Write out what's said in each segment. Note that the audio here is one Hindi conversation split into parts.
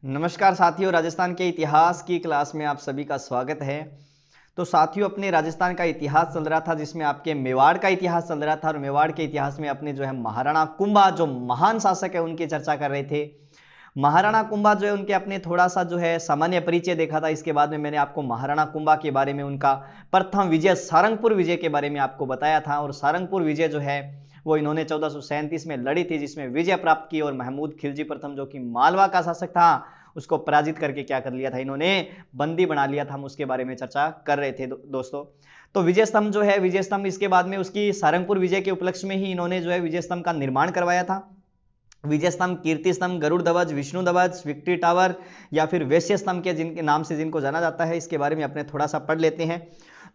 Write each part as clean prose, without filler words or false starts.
नमस्कार साथियों, राजस्थान के इतिहास की क्लास में आप सभी का स्वागत है। तो साथियों, अपने राजस्थान का इतिहास चल रहा था जिसमें आपके मेवाड़ का इतिहास चल रहा था और मेवाड़ के इतिहास में अपने जो है महाराणा कुंभा जो महान शासक है उनकी चर्चा कर रहे थे। महाराणा कुंभा जो है उनके अपने थोड़ा सा जो है सामान्य परिचय देखा था। इसके बाद में मैंने आपको महाराणा कुंभा के बारे में उनका प्रथम विजय सारंगपुर विजय के बारे में आपको बताया था। और सारंगपुर विजय जो है वो इन्होंने 1437 में लड़ी थी जिसमें विजय प्राप्त की और महमूद खिलजी प्रथम जो कि मालवा का शासक था उसको पराजित करके क्या कर लिया था, इन्होंने बंदी बना लिया था। हम उसके बारे में चर्चा कर रहे थे दोस्तों। तो विजय स्तंभ जो है, विजय स्तंभ इसके बाद में उसकी सारंगपुर विजय के उपलक्ष्य में ही इन्होंने जो है विजय स्तंभ का निर्माण करवाया था। विजय स्तंभ, कीर्ति स्तंभ, गरुड़ ध्वज, विष्णु ध्वज, विक्ट्री टावर या फिर वैश्य स्तंभ के जिनके नाम से जिनको जाना जाता है, इसके बारे में अपने थोड़ा सा पढ़ लेते हैं।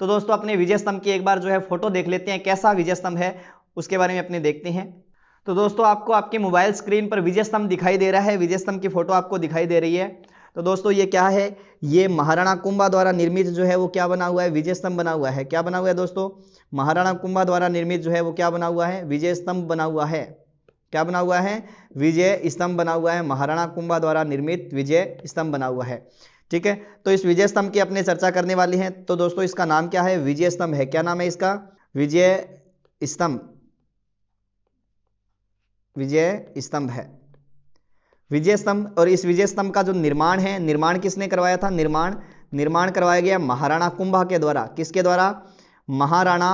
तो दोस्तों, अपने विजय स्तंभ की एक बार जो है फोटो देख लेते हैं, कैसा विजय स्तंभ है उसके बारे में अपने देखते हैं। तो दोस्तों, आपको आपके मोबाइल स्क्रीन पर विजय स्तंभ दिखाई दे रहा है, विजय स्तंभ की फोटो आपको दिखाई दे रही है। तो दोस्तों, ये क्या है? ये महाराणा कुंभा द्वारा निर्मित जो है वो क्या बना हुआ है? विजय स्तंभ बना हुआ है। क्या बना हुआ है दोस्तों? महाराणा कुंभा द्वारा निर्मित जो है वो क्या बना हुआ है? विजय स्तंभ बना हुआ है। क्या बना हुआ है? विजय स्तंभ बना हुआ है। महाराणा कुंभा द्वारा निर्मित विजय स्तंभ बना हुआ है। ठीक है, तो इस विजय स्तंभ की अपने चर्चा करने वाली है। तो दोस्तों, इसका नाम क्या है? विजय स्तंभ है। क्या नाम है इसका? विजय स्तंभ। विजय स्तंभ है, विजय स्तंभ। और इस विजय स्तंभ का जो निर्माण है, निर्माण किसने करवाया था? निर्माण करवाया गया महाराणा कुंभा के द्वारा। किसके द्वारा? महाराणा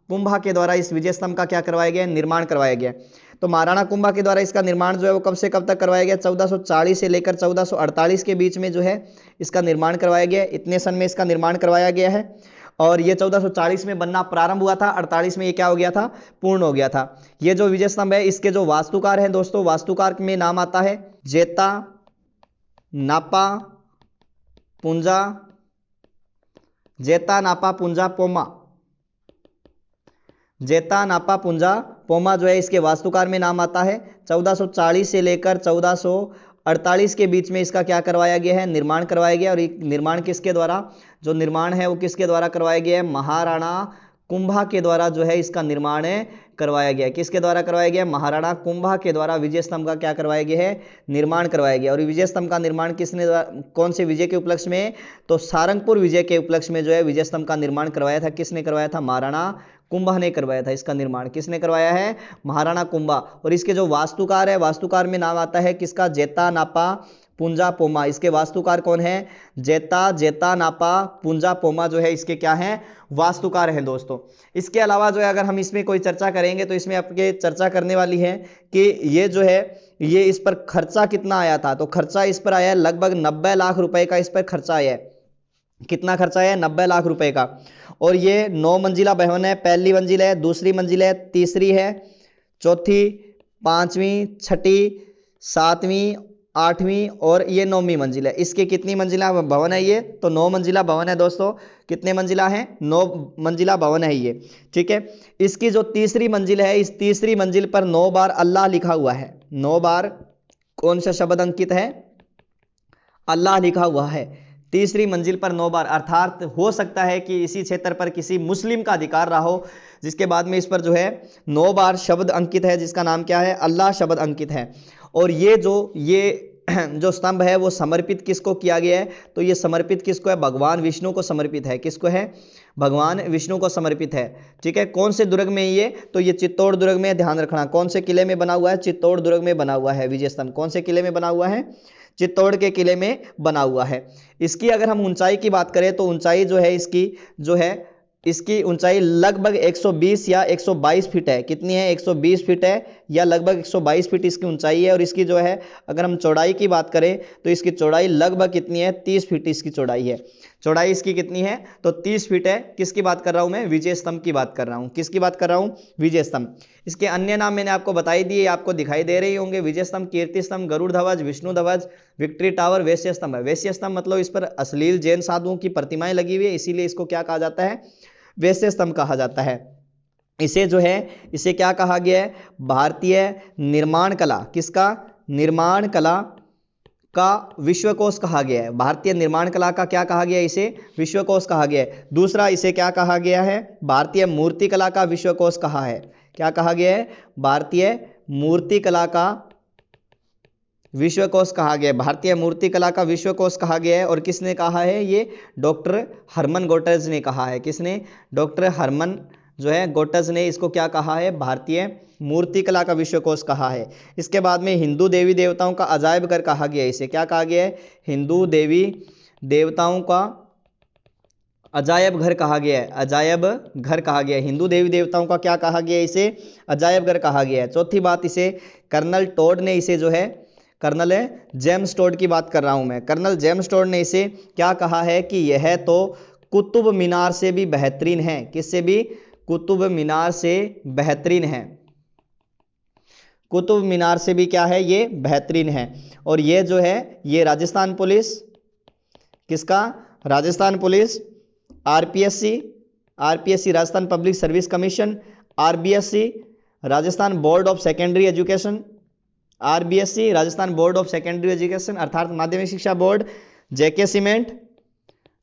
कुंभा के द्वारा इस विजय स्तंभ का क्या करवाया गया? निर्माण करवाया गया। तो महाराणा कुंभा के द्वारा इसका निर्माण जो है वो कब से कब तक करवाया गया? 1440 से लेकर 1448 के बीच में जो है इसका निर्माण करवाया गया। इतने सन में इसका निर्माण करवाया गया है और ये 1440 में बनना प्रारंभ हुआ था, 48 में ये क्या हो गया था? पूर्ण हो गया था। ये जो विजय स्तंभ है, इसके जो वास्तुकार हैं दोस्तों, वास्तुकार में नाम आता है जेता नापा पुंजा, जेता नापा पुंजा पोमा। जेता नापा पुंजा पोमा जो है इसके वास्तुकार में नाम आता है। 1440 से लेकर 1448 के बीच में इसका क्या करवाया गया है? निर्माण करवाया गया। और निर्माण किसके द्वारा? जो निर्माण है वो किसके द्वारा करवाया गया है? महाराणा कुंभा के द्वारा जो है इसका निर्माण करवाया गया। किसके द्वारा करवाया गया? महाराणा कुंभा के द्वारा विजय स्तंभ का क्या करवाया गया है? निर्माण करवाया गया। और विजय स्तंभ का निर्माण किसने, कौन से विजय के उपलक्ष्य में? तो सारंगपुर विजय के उपलक्ष्य में जो है विजय स्तंभ का निर्माण करवाया था। किसने करवाया था? महाराणा कुंभा ने करवाया था। इसका निर्माण किसने करवाया है? महाराणा कुंभा। और इसके जो वास्तुकार है, वास्तुकार में नाम आता है किसका? जेता नापा पुंजा पोमा। इसके वास्तुकार कौन है? जेता नापा पुंजा पोमा जो है इसके क्या है? वास्तुकार हैं दोस्तों। इसके अलावा जो है अगर हम इसमें कोई चर्चा करेंगे तो इसमें आपके चर्चा करने वाली है कि ये जो है ये इस पर खर्चा कितना आया था। तो खर्चा इस पर आया है लगभग 90 लाख रुपए का इस पर खर्चा आया है। कितना खर्चा है? 90 लाख रुपए का। और ये 9 मंजिला भवन है। पहली मंजिल है, दूसरी मंजिल है, तीसरी है, चौथी, पांचवी, छठी, सातवीं, आठवीं और ये 9वीं मंजिल है। इसके कितनी मंजिला भवन है ये? तो 9 मंजिला भवन है दोस्तों। कितने मंजिला है? 9 मंजिला भवन है ये। ठीक है, इसकी जो तीसरी मंजिल है, इस तीसरी मंजिल पर 9 बार अल्लाह लिखा हुआ है। 9 बार कौन सा शब्द अंकित है? अल्लाह लिखा हुआ है। तीसरी मंजिल पर 9 बार, अर्थात हो सकता है कि इसी क्षेत्र पर किसी मुस्लिम का अधिकार रहा हो जिसके बाद में इस पर जो है 9 बार शब्द अंकित है जिसका नाम क्या है? अल्लाह शब्द अंकित है। और ये जो स्तंभ है वो समर्पित किसको किया गया है? तो ये समर्पित किसको है? भगवान विष्णु को समर्पित है। किसको है? भगवान विष्णु को समर्पित है। ठीक है, कौन से दुर्ग में ये? तो ये चित्तौड़ दुर्ग में, ध्यान रखना। कौन से किले में बना हुआ है? चित्तौड़ दुर्ग में बना हुआ है विजय स्तंभ। कौन से किले में बना हुआ है? चित्तौड़ के किले में बना हुआ है। इसकी अगर हम ऊंचाई की बात करें तो ऊंचाई जो है इसकी ऊंचाई लगभग 120 या 122 फीट है। कितनी है? 120 फीट है या लगभग 122 फीट इसकी ऊंचाई है। और इसकी जो है अगर हम चौड़ाई की बात करें तो इसकी चौड़ाई लगभग कितनी है? 30 फीट इसकी चौड़ाई है। चौड़ाई इसकी कितनी है? तो 30 फीट है। किसकी बात कर रहा हूं मैं? विजय स्तंभ की बात कर रहा हूं। किसकी बात कर रहा हूं? विजय स्तंभ। इसके अन्य नाम मैंने आपको बताई दिए, आपको दिखाई दे रहे होंगे। विजय स्तंभ, कीर्ति स्तंभ, गरुड़ ध्वज, विष्णु ध्वज, विक्ट्री टावर, वैश्य स्तंभ है। वैश्य स्तंभ मतलब इस पर अश्लील जैन साधुओं की प्रतिमाएं लगी हुई है, इसीलिए इसको क्या कहा जाता है? वैश्य स्तंभ कहा जाता है। इसे जो है इसे क्या कहा गया है? भारतीय निर्माण कला। किसका? निर्माण कला का विश्वकोश कहा गया है। भारतीय निर्माण कला का क्या कहा गया है? इसे विश्वकोश कहा गया है। दूसरा, इसे क्या कहा गया है? भारतीय मूर्ति कला का विश्वकोश कहा है। क्या कहा गया है? भारतीय मूर्ति कला का विश्वकोश कहा गया है, भारतीय मूर्तिकला का विश्वकोश कहा गया है। और किसने कहा है? ये डॉक्टर हरमन गोटज ने कहा है। किसने? डॉक्टर हरमन जो है गोटज ने इसको क्या कहा है? भारतीय मूर्तिकला का विश्वकोश कहा है। इसके बाद में हिंदू देवी देवताओं का अजायब घर कहा गया है। इसे क्या कहा गया है? हिंदू देवी देवताओं का अजायब घर कहा गया है। अजायब घर कहा गया है। हिंदू देवी देवताओं का क्या कहा गया है? इसे अजायब घर कहा गया है। चौथी बात, इसे कर्नल टोड ने इसे जो है, कर्नल जेम्स टोड की बात कर रहा हूं मैं, कर्नल जेम्स टोड ने इसे क्या कहा है कि यह तो कुतुब मीनार से भी बेहतरीन है। किससे भी? कुतुब मीनार से बेहतरीन है। कुतुब मीनार से भी क्या है? ये बेहतरीन है। और ये जो है, ये राजस्थान पुलिस, किसका? Rajasthan police, RPSC, RPSC Rajasthan public service commission, RBSC Rajasthan board of secondary education, RBSC Rajasthan board of secondary education अर्थात माध्यमिक शिक्षा बोर्ड, जेके सीमेंट,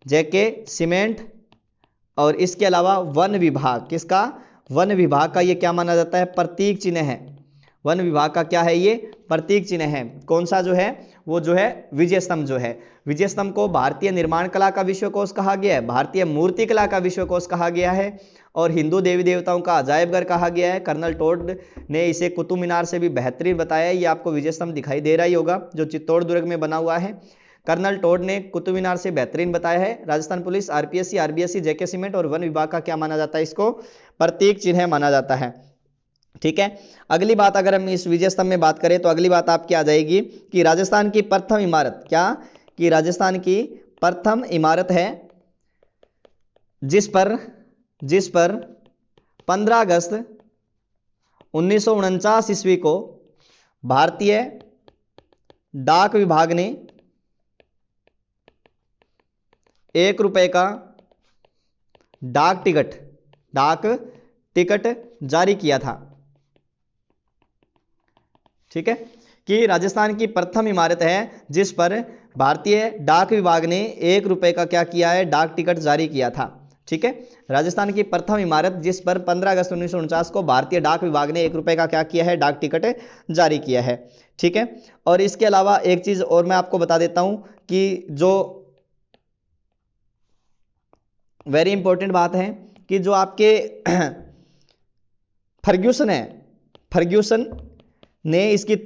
जेके सीमेंट। और इसके अलावा वन विभाग, किसका? वन विभाग का ये क्या माना जाता है? प्रतीक चिन्ह है। वन विभाग का क्या है? ये प्रतीक चिन्ह है। कौन सा जो है? वो जो है विजय स्तंभ जो है। विजय स्तंभ को भारतीय निर्माण कला का विश्वकोश कहा गया है, भारतीय मूर्ति कला का विश्वकोश कहा गया है, और हिंदू देवी देवताओं का अजायब घर कहा गया है। कर्नल टोड ने इसे कुतुब मीनार से भी बेहतरीन बताया है। ये आपको विजय स्तंभ दिखाई दे रहा ही होगा, जो चित्तौड़ दुर्ग में बना हुआ है। कर्नल टोड ने कुतुब मीनार से बेहतरीन बताया है। राजस्थान पुलिस, आरपीएससी, आरबीएससी, जेके सीमेंट और वन विभाग का क्या माना जाता है? इसको प्रतीक चिन्ह माना जाता है। ठीक है। अगली बात, अगर हम इस विजय स्तंभ में बात करें तो अगली बात आपकी आ जाएगी कि राजस्थान की प्रथम इमारत, क्या? कि राजस्थान की प्रथम इमारत है जिस पर 15 अगस्त 1949 ईस्वी को भारतीय डाक विभाग ने 1 रुपए का डाक टिकट जारी किया था। ठीक है, कि राजस्थान की प्रथम इमारत है जिस पर भारतीय डाक विभाग ने 1 रुपए का क्या किया है? डाक टिकट जारी किया था। ठीक है, राजस्थान की प्रथम इमारत जिस पर 15 अगस्त 1949 को भारतीय डाक विभाग ने 1 रुपए का क्या किया है? डाक टिकट जारी किया है। ठीक है, और इसके अलावा एक चीज और मैं आपको बता देता हूं कि जो वेरी इंपॉर्टेंट बात है कि जो आपके फर्ग्यूसन है, फर्ग्यूसन ने इसकी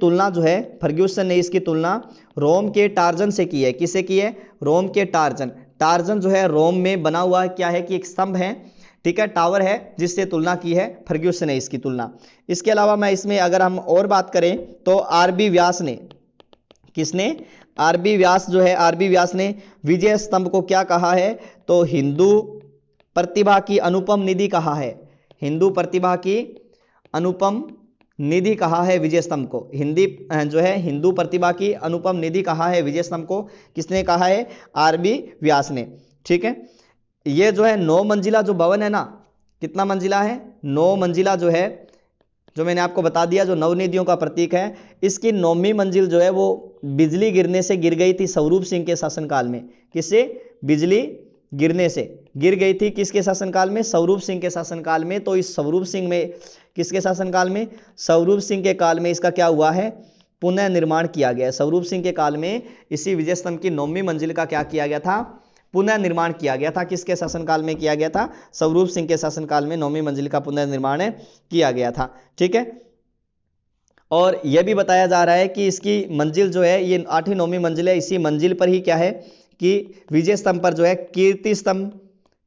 तुलना रोम के टार्जन से की है। किससे की है? रोम के टार्जन। टार्जन जो है रोम में बना हुआ क्या है? कि एक स्तंभ है, ठीक है, टावर है, जिससे तुलना की है फर्ग्यूसन ने इसकी तुलना। इसके अलावा मैं इसमें अगर हम और बात करें तो आरबी व्यास ने, किसने? आरबी व्यास जो है, आरबी व्यास ने विजय स्तंभ को क्या कहा है? तो हिंदू प्रतिभा की अनुपम निधि कहा है। हिंदू प्रतिभा की अनुपम निधि कहा है विजय स्तंभ को। हिंदी जो है हिंदू प्रतिभा की अनुपम निधि कहा है विजय स्तंभ को। किसने कहा है? आरबी व्यास ने। ठीक है, ये जो है 9 मंजिला जो भवन है ना, कितना मंजिला है? 9 मंजिला जो है, जो मैंने आपको बता दिया, जो नवनिधियों का प्रतीक है, इसकी 9वीं मंजिल जो है वो बिजली गिरने से गिर गई थी स्वरूप सिंह के शासनकाल में। किससे? बिजली गिरने से गिर गई थी। किसके शासनकाल में? स्वरूप सिंह के शासनकाल में। तो इस स्वरूप सिंह में, किसके शासनकाल में? स्वरूप सिंह के काल में इसका क्या हुआ है? पुनः निर्माण किया गया। स्वरूप सिंह के काल में इसी विजय स्तंभ की 9वीं मंजिल का क्या किया गया था? पुनः निर्माण किया गया था। किसके शासनकाल में किया गया था? स्वरूप सिंह के शासनकाल में 9वीं मंजिल का पुनः निर्माण किया गया था। ठीक है, और यह भी बताया जा रहा है कि इसकी मंजिल जो है, ये 8वीं 9वीं मंजिल है, इसी मंजिल पर ही क्या है कि विजय स्तंभ पर जो है कीर्ति स्तंभ,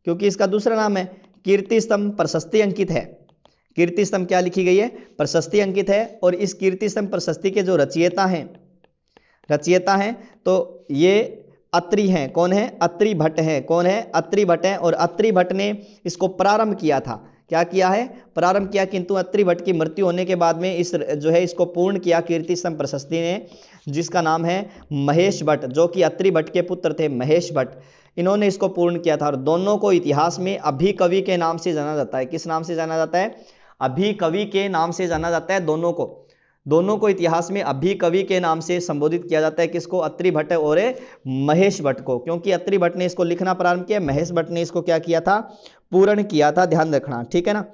क्योंकि इसका दूसरा नाम है कीर्ति स्तंभ, प्रशस्ति अंकित है। कीर्ति स्तंभ क्या लिखी गई है? प्रशस्ति अंकित है। और इस कीर्ति स्तंभ प्रशस्ति के जो रचयिता हैं तो ये अत्रि हैं। कौन है? अत्रि भट्ट है। कौन है? अत्रि भट्ट है। और अत्रि भट्ट ने इसको प्रारंभ किया था। क्या किया है? प्रारंभ किया, किंतु अत्रि भट्ट की मृत्यु होने के बाद में इस जो है इसको पूर्ण किया कीर्ति स्तंभ प्रशस्ति ने, जिसका नाम है महेश भट्ट, जो कि अत्रि भट्ट के पुत्र थे, महेश भट्ट। इन्होंने इसको पूर्ण किया था। और दोनों को इतिहास में अभिकवि के नाम से जाना जाता है। किस नाम से जाना जाता है? अभिकवि के नाम से जाना जाता है। दोनों को इतिहास में अभिकवि के नाम से संबोधित किया जाता है। किसको? अत्रि भट्ट और महेश भट्ट को, क्योंकि अत्रि भट्ट ने इसको लिखना प्रारंभ किया, महेश भट्ट ने इसको क्या किया था? पूर्ण किया था। ध्यान रखना, ठीक है ना।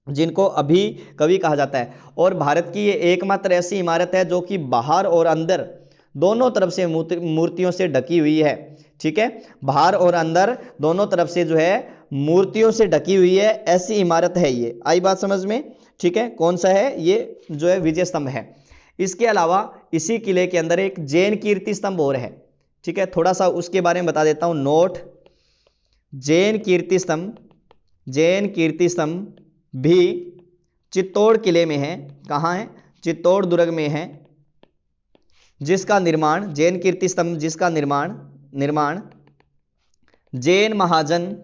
जिनको अभी कवि कहा जाता है। और भारत की ये एकमात्र ऐसी इमारत है जो कि बाहर और अंदर दोनों तरफ से मूर्तियों से ढकी हुई है। ठीक है, बाहर और अंदर दोनों तरफ से जो है मूर्तियों से ढकी हुई है, ऐसी इमारत है ये। आई बात समझ में? ठीक है, कौन सा है ये? जो है विजय स्तंभ है। इसके अलावा इसी किले के अंदर एक जैन कीर्ति स्तंभ और है। ठीक है, थोड़ा सा उसके बारे में बता देता हूं। नोट, जैन कीर्ति स्तंभ, जैन कीर्ति स्तंभ भी चित्तौड़ किले में है। कहां है? चित्तौड़ दुर्ग में है, जिसका निर्माण, जैन कीर्ति स्तंभ जिसका निर्माण जैन महाजन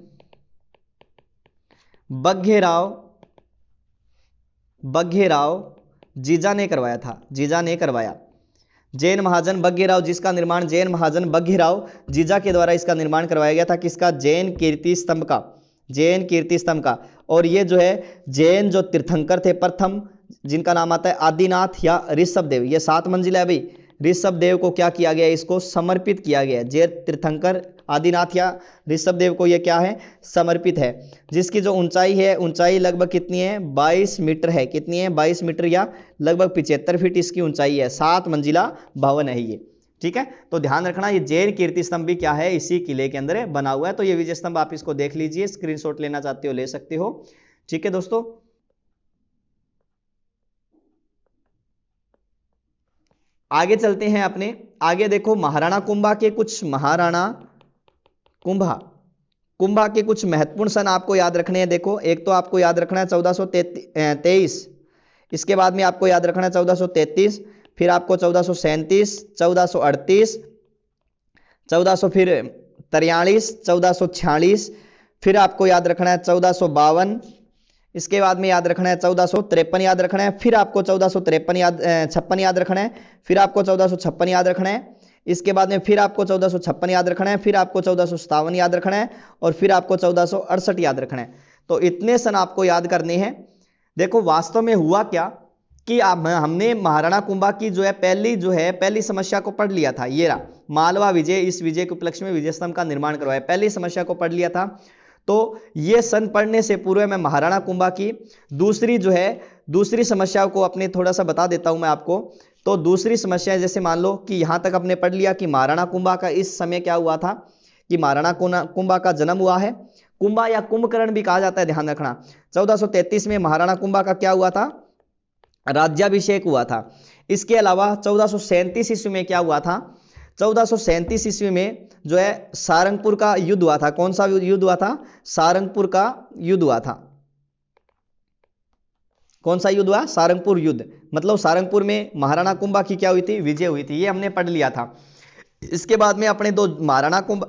बघेराव जीजा ने करवाया था। जीजा ने करवाया। जैन महाजन बघेराव, जिसका निर्माण जैन महाजन बघेराव जीजा के द्वारा इसका निर्माण करवाया गया था। किसका? जैन कीर्ति स्तंभ का, जैन कीर्ति स्तंभ का। और ये जो है जैन जो तीर्थंकर थे प्रथम, जिनका नाम आता है आदिनाथ या ऋषभदेव, ये 7 मंजिला है भाई। ऋषभदेव को क्या किया गया? इसको समर्पित किया गया। जैन तीर्थंकर आदिनाथ या ऋषभदेव को ये क्या है? समर्पित है। जिसकी जो ऊंचाई है, ऊंचाई लगभग कितनी है? 22 मीटर है। कितनी है? 22 मीटर या लगभग 75 फीट इसकी ऊंचाई है। 7 मंजिला भवन है ये। ठीक है, तो ध्यान रखना ये जैन कीर्ति स्तंभ भी क्या है? इसी किले के अंदर बना हुआ है। तो ये विजय स्तंभ आप इसको देख लीजिए, स्क्रीनशॉट लेना चाहते हो ले सकते हो। ठीक है दोस्तों, आगे चलते हैं अपने। आगे देखो, महाराणा कुंभा के कुछ कुंभा के कुछ महत्वपूर्ण सन आपको याद रखने हैं। देखो, एक तो आपको याद रखना है 1423, इसके बाद में आपको याद रखना है 1433, फिर आपको 1437, 1438, 1400 फिर 43, 1446, फिर आपको याद रखना है 1452, इसके बाद में याद रखना है 1453 याद रखना है, फिर आपको 1456 याद रखना है, फिर आपको 1456 याद रखना है, इसके बाद में फिर आपको 1456 याद रखना है, फिर आपको 1457 याद रखना है, और फिर आपको 1468 याद रखना है। तो इतने सन आपको याद करने हैं। देखो वास्तव में हुआ क्या कि हमने महाराणा कुंभा की जो है पहली समस्या को पढ़ लिया था। ये रहा मालवा विजय, इस विजय के उपलक्ष्य में विजय स्तंभ का निर्माण करवाया, पहली समस्या को पढ़ लिया था। तो ये सन पढ़ने से पूर्व मैं महाराणा कुंभा की दूसरी समस्या को अपने थोड़ा सा बता देता हूं मैं आपको। तो दूसरी समस्या जैसे मान लो कि यहां तक हमने पढ़ लिया कि महाराणा कुंभा का इस समय क्या हुआ था कि महाराणा कुंभा का जन्म हुआ है। कुंभा या कुंभकर्ण भी कहा जाता है, ध्यान रखना। 1433 में महाराणा कुंभा का क्या हुआ था? राज्याभिषेक हुआ था। इसके अलावा 1437 ईस्वी में क्या हुआ था? 1437 ईस्वी में जो है सारंगपुर का युद्ध हुआ था। कौन सा युद्ध हुआ था? सारंगपुर का युद्ध हुआ था। कौन सा युद्ध हुआ? सारंगपुर युद्ध। मतलब सारंगपुर में महाराणा कुंभा की क्या हुई थी? विजय हुई थी। ये हमने पढ़ लिया था। इसके बाद में अपने दो महाराणा कुंभा,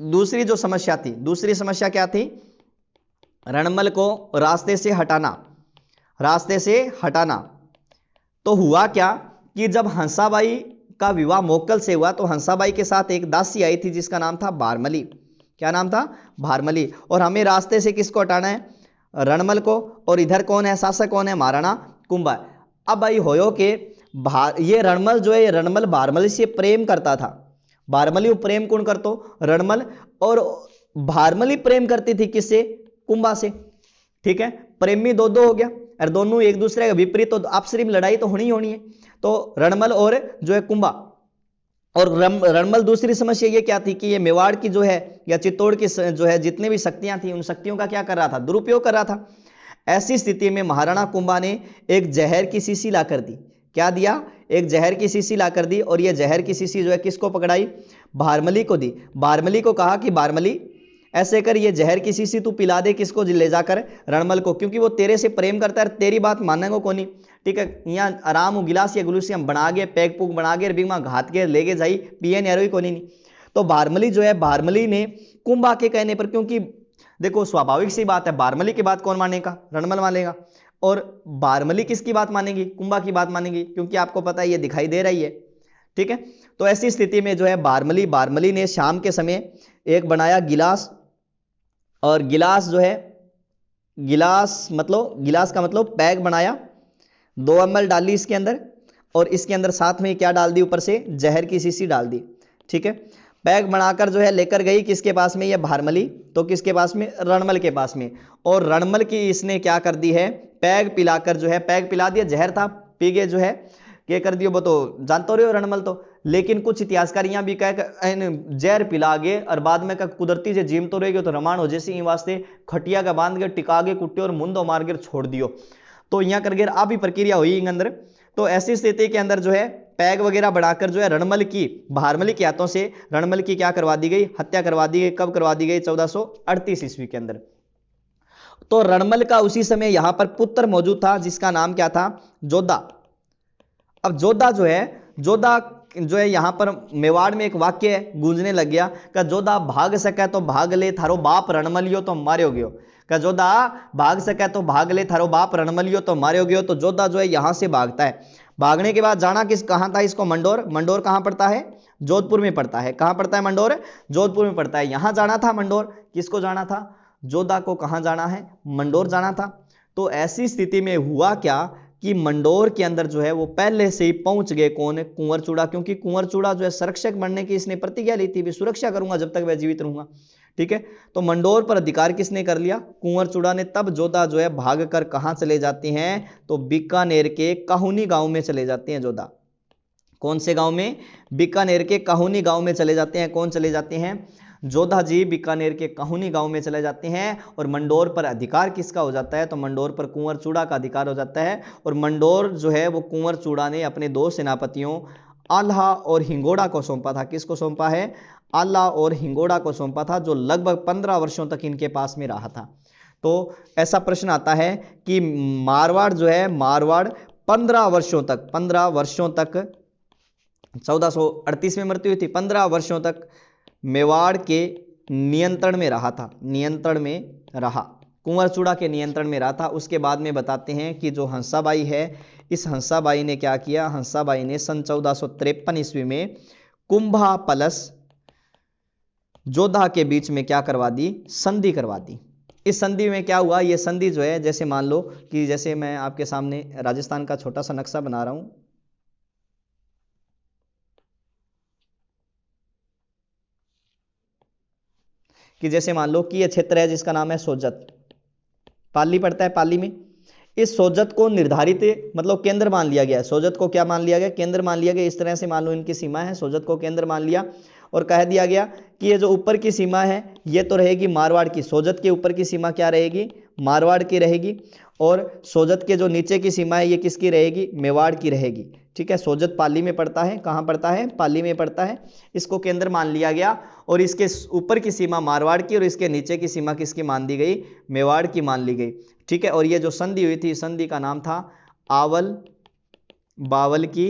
दूसरी जो समस्या थी, दूसरी समस्या क्या थी? रणमल को रास्ते से हटाना। तो हुआ क्या कि जब हंसाबाई का विवाह मोक्कल से हुआ तो हंसाबाई के साथ एक दासी आई थी जिसका नाम था भारमली। क्या नाम था? भारमली। और हमें रास्ते से किसको हटाना है? रणमल को। और इधर कौन है? शासक कौन है? महाराणा कुंभा। अब भाई होयो के ये रणमल जो है, रणमल भारमली से प्रेम करता था। भारमली प्रेम कौन करतो? रणमल। और भारमली प्रेम करती थी किससे? कुंभा से। ठीक है, प्रेमी दो हो गया, और दोनों एक दूसरे के विपरीत, तो आपसी में लड़ाई तो होनी है। तो रणमल और जो है कुंभा। और रणमल दूसरी समस्या ये क्या थी कि ये मेवाड़ की जो है या चित्तौड़ की जो है जितने भी शक्तियां थी, उन शक्तियों का क्या कर रहा था? दुरुपयोग कर रहा था। ऐसी स्थिति में महाराणा कुंभा ने एक जहर की शीशी ला कर दी। क्या दिया? एक जहर की शीशी ला कर दी। और ये जहर की शीशी जो है किसको पकड़ाई? भारमली को दी। भारमली को कहा कि भारमली ऐसे कर, ये जहर की शीशी तू पिला दे। किसको? ले जाकर रणमल को, क्योंकि वो तेरे से प्रेम करता है, तेरी बात मानेंगे को नहीं। ठीक है, यहाँ आराम हो गिलास या गुलूसी हम बना गए, पैक पुक बना गए, बिगमा घात के लेके जाई पिए नैरोई को नहीं। तो भारमली जो है, भारमली ने कुंभा के कहने पर, क्योंकि देखो स्वाभाविक सी बात है, भारमली की बात कौन मानेगा? रणमल मानेगा। और भारमली किसकी बात मानेगी? कुंभा की बात मानेगी, क्योंकि आपको पता है ये दिखाई दे रही है। ठीक है, तो ऐसी स्थिति में जो है भारमली ने शाम के समय एक बनाया गिलास। और गिलास जो है, गिलास का मतलब पैक बनाया, 2 ml डाली इसके अंदर, और इसके अंदर साथ में क्या डाल दी? ऊपर से जहर की शीशी डाल दी। ठीक है, पैग बनाकर जो है लेकर गई किसके पास में, ये भारमली, तो किसके पास में, रणमल के पास में। और रणमल की इसने क्या कर दी है, पैग पिलाकर जो है, पैग पिला दिया, जहर था, पी गए जो है, क्या कर दियो वो तो जानते रहे हो रणमल तो। लेकिन कुछ इतिहासकार यहाँ भी कह जहर पिला गए और बाद में कुदरती से जीम तो रहेगी तो रमान हो जैसे ही वास्ते खटिया का बांध के टिका के कुट्टे और मुंदो मार के छोड़ दियो। तो यहाँ कर आ भी प्रक्रिया हुई अंदर। तो ऐसी स्थिति के अंदर जो है पैग वगैरह बढ़ाकर जो है रणमल की, भारमली के हाथों से रणमल की क्या करवा दी गई, हत्या करवा दी गई। कब करवा दी गई, 1438 ईस्वी के अंदर। तो रणमल का उसी समय यहां पर पुत्र मौजूद था जिसका नाम क्या था, जोधा। अब जोधा जो है, जोधा जो है यहां पर मेवाड़ में एक वाक्य गूंजने लग गया कि जोधा भाग सके तो भाग ले, थारो बाप रणमलियो तो मार्यो गयो। कि जोधा भाग सके तो भाग ले, थारो बाप रणमलियो तो मार्यो गयो। तो जोधा जो है यहां से भागता है। भागने के बाद जाना किस, कहां था इसको, मंडोर। मंडोर कहां पड़ता है, जोधपुर में पड़ता है। कहां पड़ता है मंडोर, जोधपुर में पड़ता है। यहां जाना था मंडोर, किसको जाना था, जोधा को। कहां जाना है, मंडोर जाना था। तो ऐसी स्थिति में हुआ क्या कि मंडोर के अंदर जो है वो पहले से ही पहुंच गए, कौन, कुंवरचूड़ा। क्योंकि कुंवरचूड़ा जो है संरक्षक बनने की इसने प्रतिज्ञा ली थी, भी सुरक्षा करूंगा जब तक मैं जीवित रहूंगा, ठीक है। तो मंडोर पर अधिकार किसने कर लिया, कुंवरचूड़ा ने। तब जोधा जो है भागकर कहां चले जाते हैं, तो बीकानेर के काहुनी गांव में चले जाते हैं जोधा। कौन से गांव में, बीकानेर के काहुनी गांव में चले जाते हैं। कौन चले जाते हैं, जोधा जी बीकानेर के काहुनी गांव में चले जाते हैं। और मंडोर पर अधिकार किसका हो जाता है, तो मंडोर पर कुंवरचूड़ा का अधिकार हो जाता है। और मंडोर जो है वो कुंवरचूड़ा ने अपने दो सेनापतियों आल्हा और हिंगोड़ा को सौंपा था। किसको सौंपा है, आल्हा और हिंगोड़ा को सौंपा था, जो लगभग 15 वर्षों तक इनके पास में रहा था। तो ऐसा प्रश्न आता है कि मारवाड़ जो है, मारवाड़ 15 वर्षों तक, 15 वर्षों तक, 1438 में मृत्यु हुई थी, 15 वर्षों तक मेवाड़ के नियंत्रण में रहा था, नियंत्रण में रहा, कुंवरचूड़ा के नियंत्रण में रहा था। उसके बाद में बताते हैं कि जो हंसाबाई है, इस हंसाबाई ने क्या किया, हंसाबाई ने सन 1453 ईस्वी में कुंभा प्लस जोधा के बीच में क्या करवा दी, संधि करवा दी। इस संधि में क्या हुआ, ये संधि जो है, जैसे मान लो कि जैसे मैं आपके सामने राजस्थान का छोटा सा नक्शा बना रहा हूं, कि जैसे मान लो कि ये क्षेत्र है जिसका नाम है सोजत, पाली पड़ता है, पाली में। इस सोजत को निर्धारित मतलब केंद्र मान लिया गया है। सोजत को क्या मान लिया गया, केंद्र मान लिया गया। इस तरह से मान लो इनकी सीमा है, सोजत को केंद्र मान लिया और कह दिया गया कि ये जो ऊपर की सीमा है ये तो रहेगी मारवाड़ की। सोजत के ऊपर की सीमा क्या रहेगी, मारवाड़ की रहेगी। और सोजत के जो नीचे की सीमा है ये किसकी रहेगी, मेवाड़ की रहेगी, ठीक है। सोजत पाली में पड़ता है, कहां पड़ता है, पाली में पड़ता है। इसको केंद्र मान लिया गया और इसके ऊपर की सीमा मारवाड़ की और इसके नीचे की सीमा किसकी मान दी गई, मेवाड़ की मान ली गई, ठीक है। और ये जो संधि हुई थी, संधि का नाम था आवल बावल की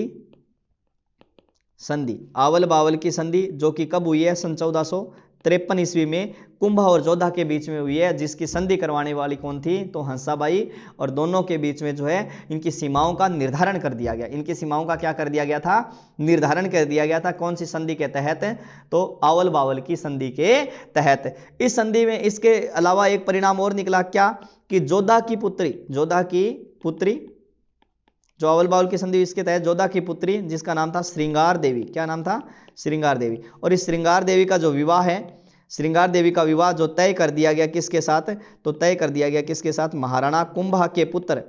संधि। आवल बावल की संधि जो कि कब हुई है, सन 1453 ईस्वी में कुंभा और जोधा के बीच में हुई है, जिसकी संधि करवाने वाली कौन थी, तो हंसाबाई। और दोनों के बीच में जो है इनकी सीमाओं का निर्धारण कर दिया गया। इनकी सीमाओं का क्या कर दिया गया था, निर्धारण कर दिया गया था। कौन सी संधि के तहत, तो आवल बावल की संधि के तहत। इस संधि में इसके अलावा एक परिणाम और निकला, क्या, कि जोधा की पुत्री, जोधा की पुत्री, जो अवल बावल की संधि इसके तहत जोधा की पुत्री जिसका नाम था श्रृंगार देवी, क्या नाम था, श्रृंगार देवी। और इस श्रृंगार देवी का जो विवाह है, श्रृंगार देवी का विवाह जो तय कर दिया गया किसके साथ, तो तय कर दिया गया किसके साथ, महाराणा कुंभा के पुत्र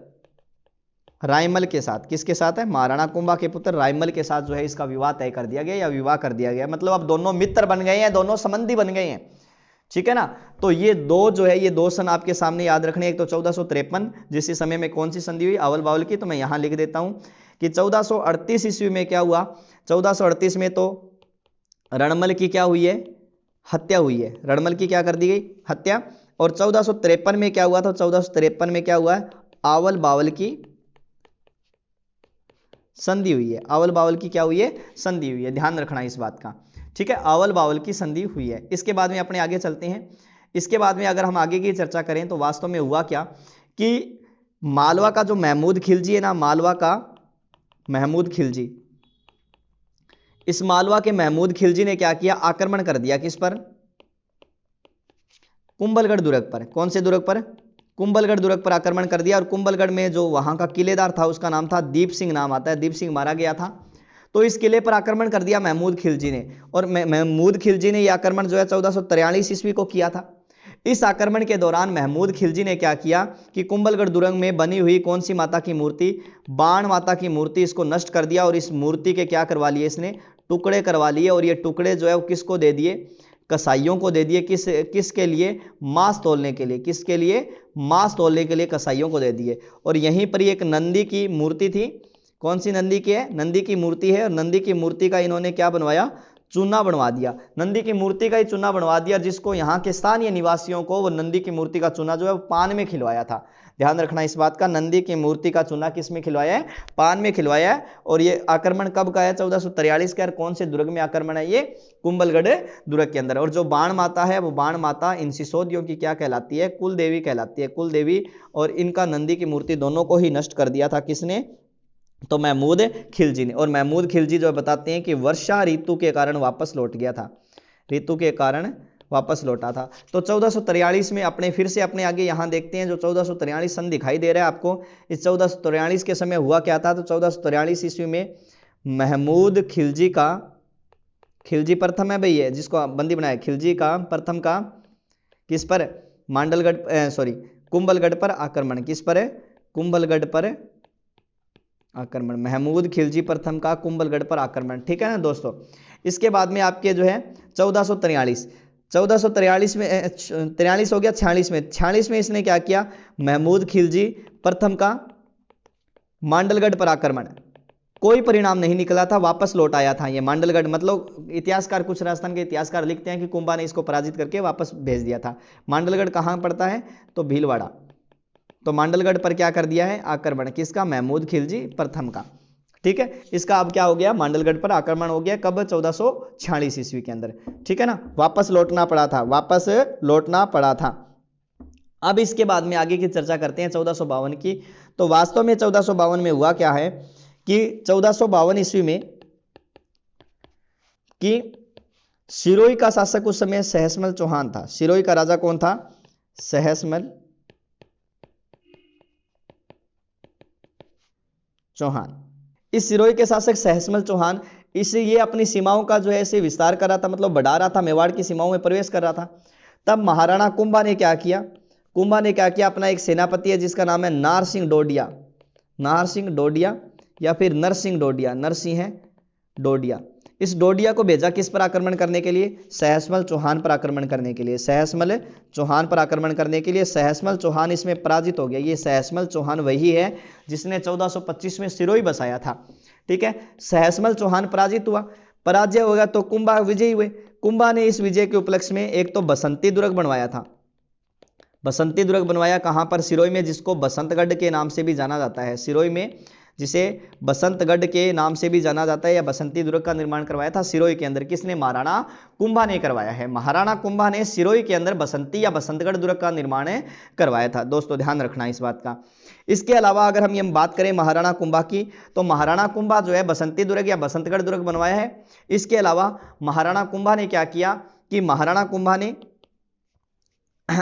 रायमल के साथ। किसके साथ है, महाराणा कुंभा के पुत्र रायमल के साथ जो है इसका विवाह तय कर दिया गया या विवाह कर दिया गया। मतलब अब दोनों मित्र बन गए हैं, दोनों संबंधी बन गए हैं, ठीक है ना। तो ये दो जो है, ये दो सन आपके सामने याद रखने। एक तो 1453 जिस समय में कौन सी संधि हुई, आवल बावल की, तो मैं यहां लिख देता हूं कि 1438 ईस्वी में क्या हुआ, 1438 में तो रणमल की क्या हुई है, हत्या हुई है। रणमल की क्या कर दी गई, हत्या। और 1453 में क्या हुआ था, 1453 में क्या हुआ है, आवल बावल की संधि हुई है। आवल बावल की क्या हुई है, संधि हुई है, ध्यान रखना इस बात का, ठीक है। आवल बावल की संधि हुई है। इसके बाद में अपने आगे चलते हैं। इसके बाद में अगर हम आगे की चर्चा करें तो वास्तव में हुआ क्या कि मालवा का जो महमूद खिलजी है ना, मालवा का महमूद खिलजी, इस मालवा के महमूद खिलजी ने क्या किया, आक्रमण कर दिया किस पर, कुंभलगढ़ दुर्ग पर। कौन से दुर्ग पर, कुंभलगढ़ दुर्ग पर आक्रमण कर दिया। और कुंभलगढ़ में जो वहां का किलेदार था उसका नाम था दीप सिंह, नाम आता है, दीप सिंह मारा गया था। तो इस किले पर आक्रमण कर दिया महमूद खिलजी ने, और महमूद खिलजी ने यह आक्रमण जो है 1443 ईस्वी को किया था। इस आक्रमण के दौरान महमूद खिलजी ने क्या किया कि कुंभलगढ़ दुर्ग में बनी हुई कौन सी माता की मूर्ति, बाण माता की मूर्ति, इसको नष्ट कर दिया और इस मूर्ति के क्या करवा लिए, इसने टुकड़े करवा लिए। और ये टुकड़े जो है वो किसको दे दिए, कसाईयों को दे दिए। किसके लिए, मांस तोलने के लिए। किसके लिए, मांस तोलने के लिए कसाईयों को दे दिए। और यहीं पर एक नंदी की मूर्ति थी, कौन सी नंदी की है, नंदी की मूर्ति है, और नंदी की मूर्ति का इन्होंने क्या बनवाया, चूना बनवा दिया। नंदी की मूर्ति का ही चूना बनवा दिया, जिसको यहाँ के स्थानीय निवासियों को वो नंदी की मूर्ति का चूना जो है पान में खिलवाया था। ध्यान रखना इस बात का, नंदी की मूर्ति का चूना किस में खिलवाया है, पान में खिलवाया है। और ये आक्रमण कब का है, 1443 का। कौन से दुर्ग में आक्रमण है, ये कुंभलगढ़ दुर्ग के अंदर। और जो बाण माता है वो बाण माता इन सिसोदियों की क्या कहलाती है, कुल देवी कहलाती है, कुल देवी। और इनका नंदी की मूर्ति दोनों को ही नष्ट कर दिया था किसने, तो महमूद खिलजी ने। और महमूद खिलजी जो बताते हैं कि वर्षा ऋतु के कारण वापस लौट गया था, ऋतु के कारण वापस लौटा था। तो 1443 में अपने फिर से अपने आगे यहां देखते हैं, जो 1443 सन दिखाई दे रहा है आपको, इस 1443 के समय हुआ क्या था। तो 1443 ईस्वी में महमूद खिलजी का, खिलजी प्रथम है भाई है जिसको बंदी बनाया, खिलजी का प्रथम का किस पर, मांडलगढ़ सॉरी कुंभलगढ़ पर आक्रमण, किस पर है, कुंभलगढ़ पर आक्रमण। महमूद खिलजी प्रथम का कुंभलगढ़ पर आक्रमण, ठीक है ना दोस्तों। इसके बाद में आपके जो है 1443 में 43 हो गया, 46 में इसने क्या किया, महमूद खिलजी प्रथम का मांडलगढ़ पर आक्रमण। कोई परिणाम नहीं निकला था, वापस लौट आया था ये मांडलगढ़। मतलब इतिहासकार, कुछ राजस्थान के इतिहासकार लिखते हैं कि कुंभा ने इसको पराजित करके वापस भेज दिया था। मांडलगढ़ कहाँ पड़ता है, तो भीलवाड़ा। तो मांडलगढ़ पर क्या कर दिया है, आक्रमण, किसका, महमूद खिलजी प्रथम का, ठीक है। इसका अब क्या हो गया, मांडलगढ़ पर आक्रमण हो गया, कब, 1446 ईस्वी के अंदर, ठीक है ना। वापस लौटना पड़ा था, वापस लौटना पड़ा था। अब इसके बाद में आगे की चर्चा करते हैं 1452 की। तो वास्तव में 1452 में हुआ क्या है कि 1452 ईस्वी में कि सिरोही का शासक उस समय सहसमल चौहान था। सिरोही का राजा कौन था, सहसमल चौहान। इस सिरोही के शासक सहसमल चौहान, इसे ये अपनी सीमाओं का जो है इसे विस्तार कर रहा था, मतलब बढ़ा रहा था, मेवाड़ की सीमाओं में प्रवेश कर रहा था। तब महाराणा कुंभा ने क्या किया, कुंभा ने क्या किया, अपना एक सेनापति है जिसका नाम है नारसिंह डोडिया, नारसिंह डोडिया या फिर नरसिंह डोडिया, नरसिंह डोडिया। इस डोडिया को भेजा किस पर आक्रमण करने के लिए, सहसमल चौहान पर आक्रमण करने के लिए, सहसमल चौहान पर आक्रमण करने के लिए। सहसमल चौहान इसमें पराजित हो गया। ये सहसमल चौहान वही है जिसने 1425 में सिरोही बसाया था, ठीक है। सहसमल चौहान पराजित हुआ, पराजय हो गया तो कुंभा विजयी हुए। कुंभा ने इस विजय के उपलक्ष्य में एक तो बसंती दुर्ग बनवाया था, बसंती दुर्ग बनवाया कहां पर, सिरोही में, जिसको बसंतगढ़ के नाम से भी जाना जाता है। सिरोही में जिसे बसंतगढ़ के नाम से भी जाना जाता है, या बसंती दुर्ग का निर्माण करवाया था सिरोही के अंदर, किसने, महाराणा कुंभा ने करवाया है। महाराणा कुंभा ने सिरोही के अंदर बसंती या बसंतगढ़ दुर्ग का निर्माण करवाया था। दोस्तों ध्यान रखना इस बात का। इसके अलावा अगर हम ये बात करें महाराणा कुंभा की, तो महाराणा कुंभा जो है बसंती दुर्ग या बसंतगढ़ दुर्ग बनवाया है। इसके अलावा महाराणा कुंभा ने क्या किया कि महाराणा कुंभा ने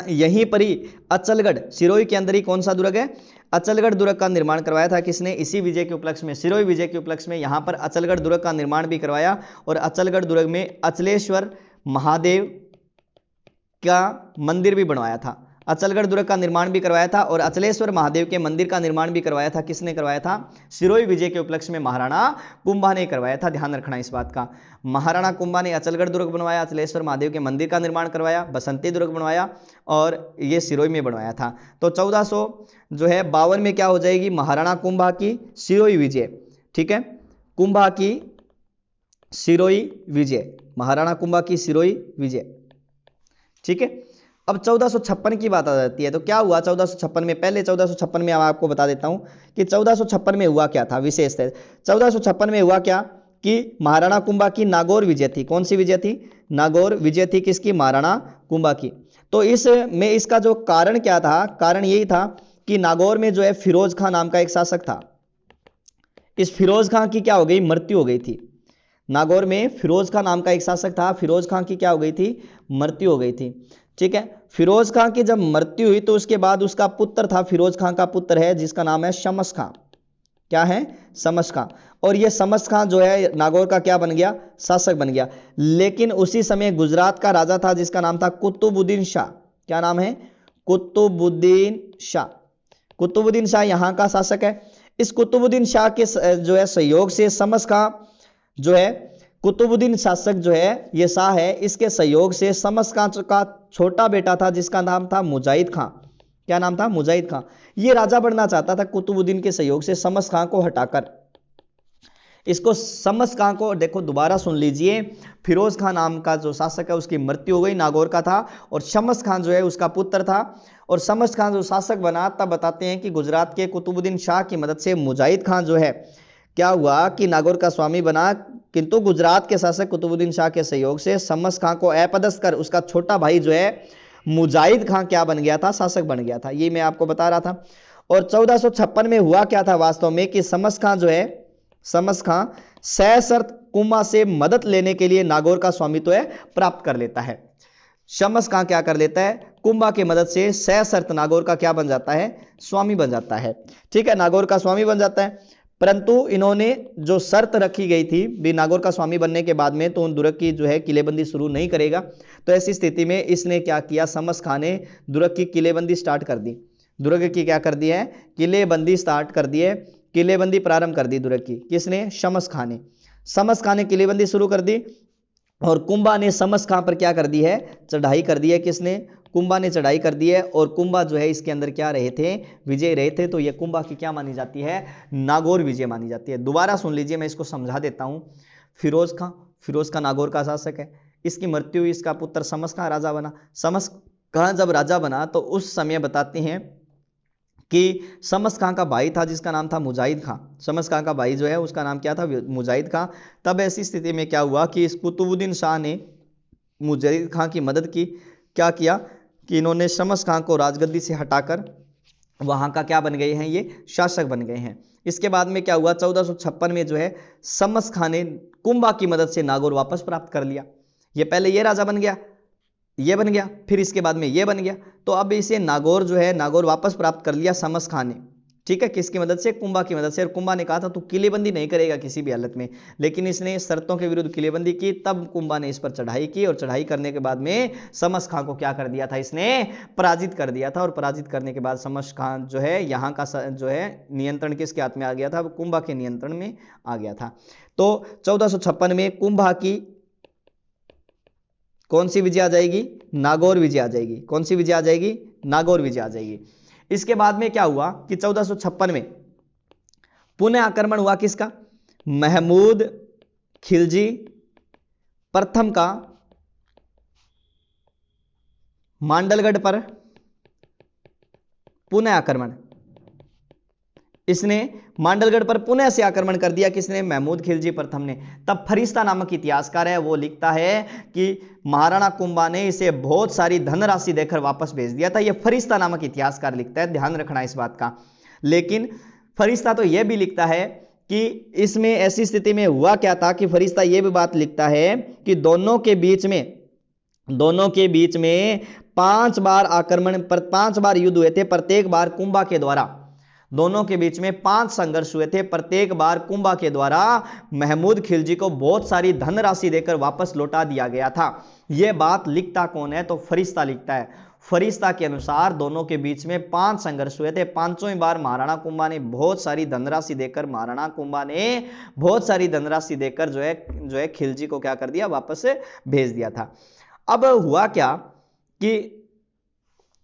यहीं पर ही अचलगढ़, सिरोही के अंदर ही कौन सा दुर्ग है, अचलगढ़ दुर्ग का निर्माण करवाया था। किसने, इसी विजय के उपलक्ष्य में, सिरोही विजय के उपलक्ष्य में यहां पर अचलगढ़ दुर्ग का निर्माण भी करवाया। और अचलगढ़ दुर्ग में अचलेश्वर महादेव का मंदिर भी बनवाया था। अचलगढ़ दुर्ग का निर्माण भी करवाया था और अचलेश्वर महादेव के मंदिर का निर्माण भी करवाया था। किसने करवाया था, सिरोही विजय के उपलक्ष्य में महाराणा कुंभा ने करवाया था। ध्यान रखना इस बात का। महाराणा कुंभा ने अचलगढ़ दुर्ग बनवाया, अचलेश्वर महादेव के मंदिर का निर्माण करवाया, बसंती दुर्ग बनवाया और ये सिरोही में बनवाया था। तो 1452 में क्या हो जाएगी, महाराणा कुंभा की सिरोही विजय, ठीक है, कुंभा की सिरोही विजय, महाराणा कुंभा की सिरोही विजय, ठीक है। अब 1456 की बात आ जाती है। तो क्या हुआ 1456 में, पहले 1456 में आपको बता देता हूं कि 1456 में हुआ क्या था विशेष है। 1456 में हुआ क्या कि महाराणा कुंभा की नागौर विजय थी। कौन सी विजय थी, नागौर विजय थी, किसकी, महाराणा कुंभा की। तो इसमें इसका जो कारण क्या था, कारण यही था कि नागौर में जो है फिरोज खां नाम का एक शासक था। इस फिरोज खां की क्या हो गई, मृत्यु हो गई थी। नागौर में फिरोज खां नाम का एक शासक था, फिरोज खां की क्या हो गई थी, मृत्यु हो गई थी, ठीक है। फिरोज खां की जब मृत्यु हुई तो उसके बाद उसका पुत्र था, फिरोज खां का पुत्र है जिसका नाम है शमस खां, क्या है, समस खां। और ये समस खां जो है नागौर का क्या बन गया, शासक बन गया। लेकिन उसी समय गुजरात का राजा था जिसका नाम था कुतुबुद्दीन शाह। क्या नाम है, कुतुबुद्दीन शाह। कुतुबुद्दीन शाह यहाँ का शासक है। इस कुतुबुद्दीन शाह के जो है सहयोग से समस खां जो है, कुतुबुद्दीन शासक जो है ये शाह है, इसके सहयोग से समस खां का छोटा बेटा था जिसका नाम था मुजाहिद खां। क्या नाम था, मुजाहिद खां। ये राजा बनना चाहता था कुतुबुद्दीन के सहयोग से समस खां को हटाकर। इसको समस खां को देखो दोबारा सुन लीजिए, फिरोज खां नाम का जो शासक है उसकी मृत्यु हो गई, नागौर का था, और शमस खां जो है उसका पुत्र था। और शमस खां जो शासक बना तब बताते हैं कि गुजरात के कुतुबुद्दीन शाह की मदद से मुजाहिद खां जो है क्या हुआ कि नागौर का स्वामी बना, किंतु गुजरात के शासक कुतुबुद्दीन शाह के सहयोग से शमस खां को अपदस्थ कर उसका छोटा भाई जो है मुजाहिद खां क्या बन गया था, शासक बन गया था। ये मैं आपको बता रहा था। और 1456 में हुआ क्या था वास्तव में कि शमस खां जो है, शमस खां सशर्त कुंभा से मदद लेने के लिए नागौर का स्वामित्व प्राप्त कर लेता है। शमस खां क्या कर लेता है, कुंभा की मदद से सशर्त नागौर का क्या बन जाता है, स्वामी बन जाता है। ठीक है, नागौर का स्वामी बन जाता है। परंतु इन्होंने जो शर्त रखी गई थी भी नागौर का स्वामी बनने के बाद में तो दुर्ग की जो है किलेबंदी शुरू नहीं करेगा। तो ऐसी स्थिति में इसने क्या किया, शमस खां ने दुर्ग की किलेबंदी स्टार्ट कर दी। दुर्ग की क्या कर दी है, किलेबंदी स्टार्ट कर दी है, किलेबंदी प्रारंभ कर दी दुर्ग की। किसने, शमस खां ने। शमस खां ने किलेबंदी शुरू कर दी और कुंभा ने शमस खां पर क्या कर दी है, चढ़ाई कर दी है। किसने, कुंभा ने चढ़ाई कर दी है। और कुंभा जो है इसके अंदर क्या रहे थे, विजय रहे थे। तो ये कुंभा की क्या मानी जाती है, नागौर विजय मानी जाती है। दोबारा सुन लीजिए, मैं इसको समझा देता हूं। फिरोज खां, फिरोज खां नागौर का शासक है, इसकी मृत्यु हुई, इसका पुत्र शमस खां राजा बना। शमस खां जब राजा बना तो उस समय बताते हैं कि शमस खां का भाई था जिसका नाम था मुजाहिद खां। शमस खां का भाई जो है उसका नाम क्या था, मुजाहिद खां। तब ऐसी स्थिति में क्या हुआ कि इस कुतुबुद्दीन शाह ने मुजाहिद खां की मदद की। क्या किया कि इन्होंने शमस खां को राजगद्दी से हटाकर वहां का क्या बन गए हैं, ये शासक बन गए हैं। इसके बाद में क्या हुआ, 1456 में जो है शमस खां ने कुंभा की मदद से नागौर वापस प्राप्त कर लिया। ये पहले ये राजा बन गया, ये बन गया, फिर इसके बाद में ये बन गया। तो अब इसे नागौर जो है, नागौर वापस प्राप्त कर लिया शमस खां ने। ठीक है, किसकी मदद से, कुंभा की मदद से। और कुंभा ने कहा था तू किलेबंदी नहीं करेगा किसी भी हालत में, लेकिन इसने शर्तों के विरुद्ध किलेबंदी की। तब कुंभा ने इस पर चढ़ाई की और चढ़ाई करने के बाद में शमस खां को क्या कर दिया था, इसने पराजित कर दिया था। और पराजित करने के बाद शमस खां जो है यहाँ का जो है नियंत्रण किसके हाथ में आ गया था, कुंभा के नियंत्रण में आ गया था। तो 1456 में कुंभा की कौन सी विजय आ जाएगी, नागौर विजय आ जाएगी। कौन सी विजय आ जाएगी, नागौर विजय आ जाएगी। इसके बाद में क्या हुआ कि 1456 में पुनः आक्रमण हुआ किसका, महमूद खिलजी प्रथम का मांडलगढ़ पर पुनः आक्रमण। इसने मांडलगढ़ पर पुनः से आक्रमण कर दिया। किसने, महमूद खिलजी प्रथम ने। तब फरिश्ता नामक इतिहासकार है वो लिखता है कि महाराणा कुंभा ने इसे बहुत सारी धनराशि देकर वापस भेज दिया था। ये फरिश्ता नामक इतिहासकार लिखता है, ध्यान रखना इस बात का। लेकिन फरिश्ता तो यह भी लिखता है कि इसमें ऐसी स्थिति में हुआ क्या था कि फरिश्ता यह भी बात लिखता है कि दोनों के बीच में 5 बार आक्रमण पर 5 बार युद्ध हुए थे। प्रत्येक बार कुंभा के द्वारा, दोनों के बीच में 5 संघर्ष हुए थे। प्रत्येक बार कुंभा के द्वारा महमूद खिलजी को बहुत सारी धनराशि देकर वापस लौटा दिया गया था। यह बात लिखता कौन है, तो फरिश्ता लिखता है। फरिश्ता के अनुसार दोनों के बीच में 5 संघर्ष हुए थे। 5वीं बार महाराणा कुंभा ने बहुत सारी धनराशि देकर जो है खिलजी को क्या कर दिया, वापस भेज दिया था। अब हुआ क्या कि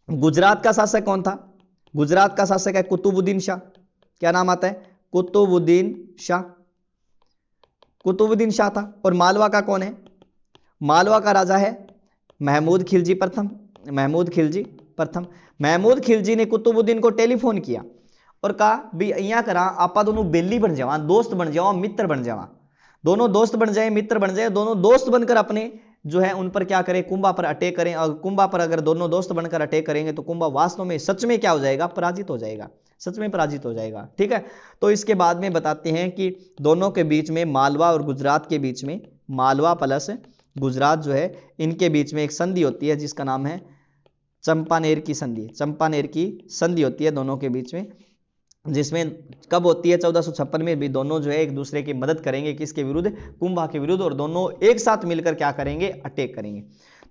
गुजरात का शासक कौन था, गुजरात का शासक है कुतुबुद्दीन शाह। क्या नाम आता है, कुतुबुद्दीन शाह। कुतुबुद्दीन शाह था। और मालवा का कौन है, मालवा का राजा है महमूद खिलजी प्रथम। महमूद खिलजी ने कुतुबुद्दीन को टेलीफोन किया और कहा भी अहियां करा आपा दोनों बेली बन जावा, दोस्त बन जावा, मित्र बन जावा। दोनों दोस्त बन जाए, मित्र बन जाए। दोनों दोस्त बनकर अपने जो है उन पर क्या करें, कुंभा पर अटैक करें। और कुंभा पर अगर दोनों दोस्त बनकर अटैक करेंगे तो कुंभा वास्तव में सच में क्या हो जाएगा, पराजित हो जाएगा। सच में पराजित हो जाएगा। ठीक है, तो इसके बाद में बताते हैं कि दोनों के बीच में, मालवा और गुजरात के बीच में, मालवा प्लस गुजरात जो है इनके बीच में एक संधि होती है जिसका नाम है चंपानेर की संधि। चंपानेर की संधि होती है दोनों के बीच में। जिसमें कब होती है 1456 में भी दोनों जो है एक दूसरे की मदद करेंगे, किसके विरुद्ध, कुंभा के विरुद्ध, और दोनों एक साथ मिलकर क्या करेंगे, अटैक करेंगे।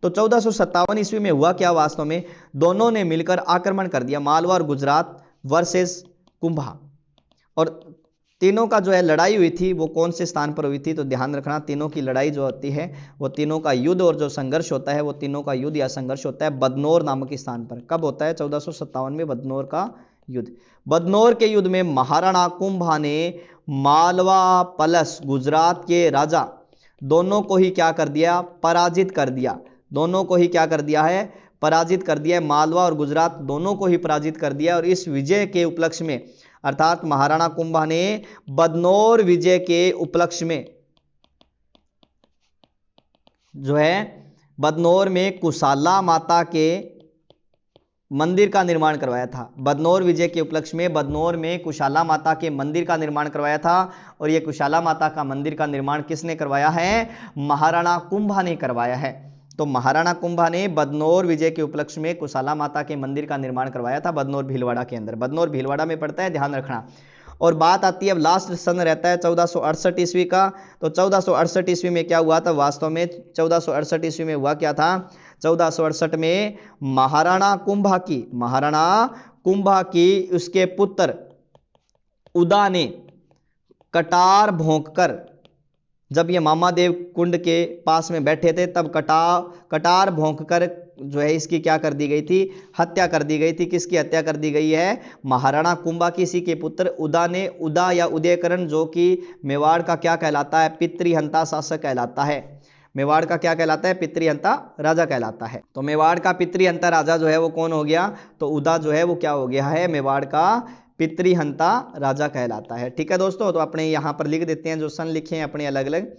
तो 1457 ईस्वी में हुआ क्या, वास्तव में दोनों ने मिलकर आक्रमण कर दिया, मालवा और गुजरात वर्सेस कुंभा। और तीनों का जो है लड़ाई हुई थी वो कौन से स्थान पर हुई थी, तो ध्यान रखना तीनों की लड़ाई जो होती है वो तीनों का युद्ध और जो संघर्ष होता है वो तीनों का युद्ध या संघर्ष होता है बदनौर नामक स्थान पर। कब होता है, 1457 में बदनौर का युद्ध। बदनौर के युद्ध में महाराणा कुंभा ने मालवा प्लस गुजरात के राजा दोनों को ही क्या कर दिया, पराजित कर दिया। दोनों को ही क्या कर दिया है, पराजित कर दिया है। मालवा और गुजरात दोनों को ही पराजित कर दिया। और इस विजय के उपलक्ष्य में, अर्थात महाराणा कुंभा ने बदनौर विजय के उपलक्ष्य में जो है बदनौर में कुशाला माता के मंदिर का निर्माण करवाया था। बदनौर विजय के उपलक्ष्य में बदनौर में कुशाला माता के मंदिर का निर्माण करवाया था। और यह कुशाला माता का मंदिर का निर्माण किसने करवाया है, महाराणा कुंभा ने करवाया है। तो महाराणा कुंभा ने बदनौर विजय के उपलक्ष्य में कुशाला माता के मंदिर का निर्माण करवाया था बदनौर भीलवाड़ा के अंदर। बदनौर भीलवाड़ा में पड़ता है, ध्यान रखना। और बात आती है, अब लास्ट सन रहता है 1468 ईस्वी का। तो 1468 ईस्वी में क्या हुआ था, वास्तव में 1468 ईस्वी में हुआ क्या था, 1468 में महाराणा कुंभा की उसके पुत्र उदा ने कटार भोंककर, जब ये मामादेव कुंड के पास में बैठे थे तब कटार भोंककर जो है इसकी क्या कर दी गई थी, हत्या कर दी गई थी। किसकी हत्या कर दी गई है, महाराणा कुंभा की, इसी के पुत्र उदा ने। उदा या उदयकरण जो कि मेवाड़ का क्या कहलाता है, पितृहंता शासक कहलाता है। मेवाड़ का क्या कहलाता है, पितृहंता राजा कहलाता है। तो मेवाड़ का पितृहंता राजा जो है वो कौन हो गया, तो उदा जो है वो क्या हो गया है, मेवाड़ का पितृहंता राजा कहलाता है। ठीक है दोस्तों, तो अपने यहाँ पर लिख देते हैं जो सन लिखे हैं अपने अलग अलग।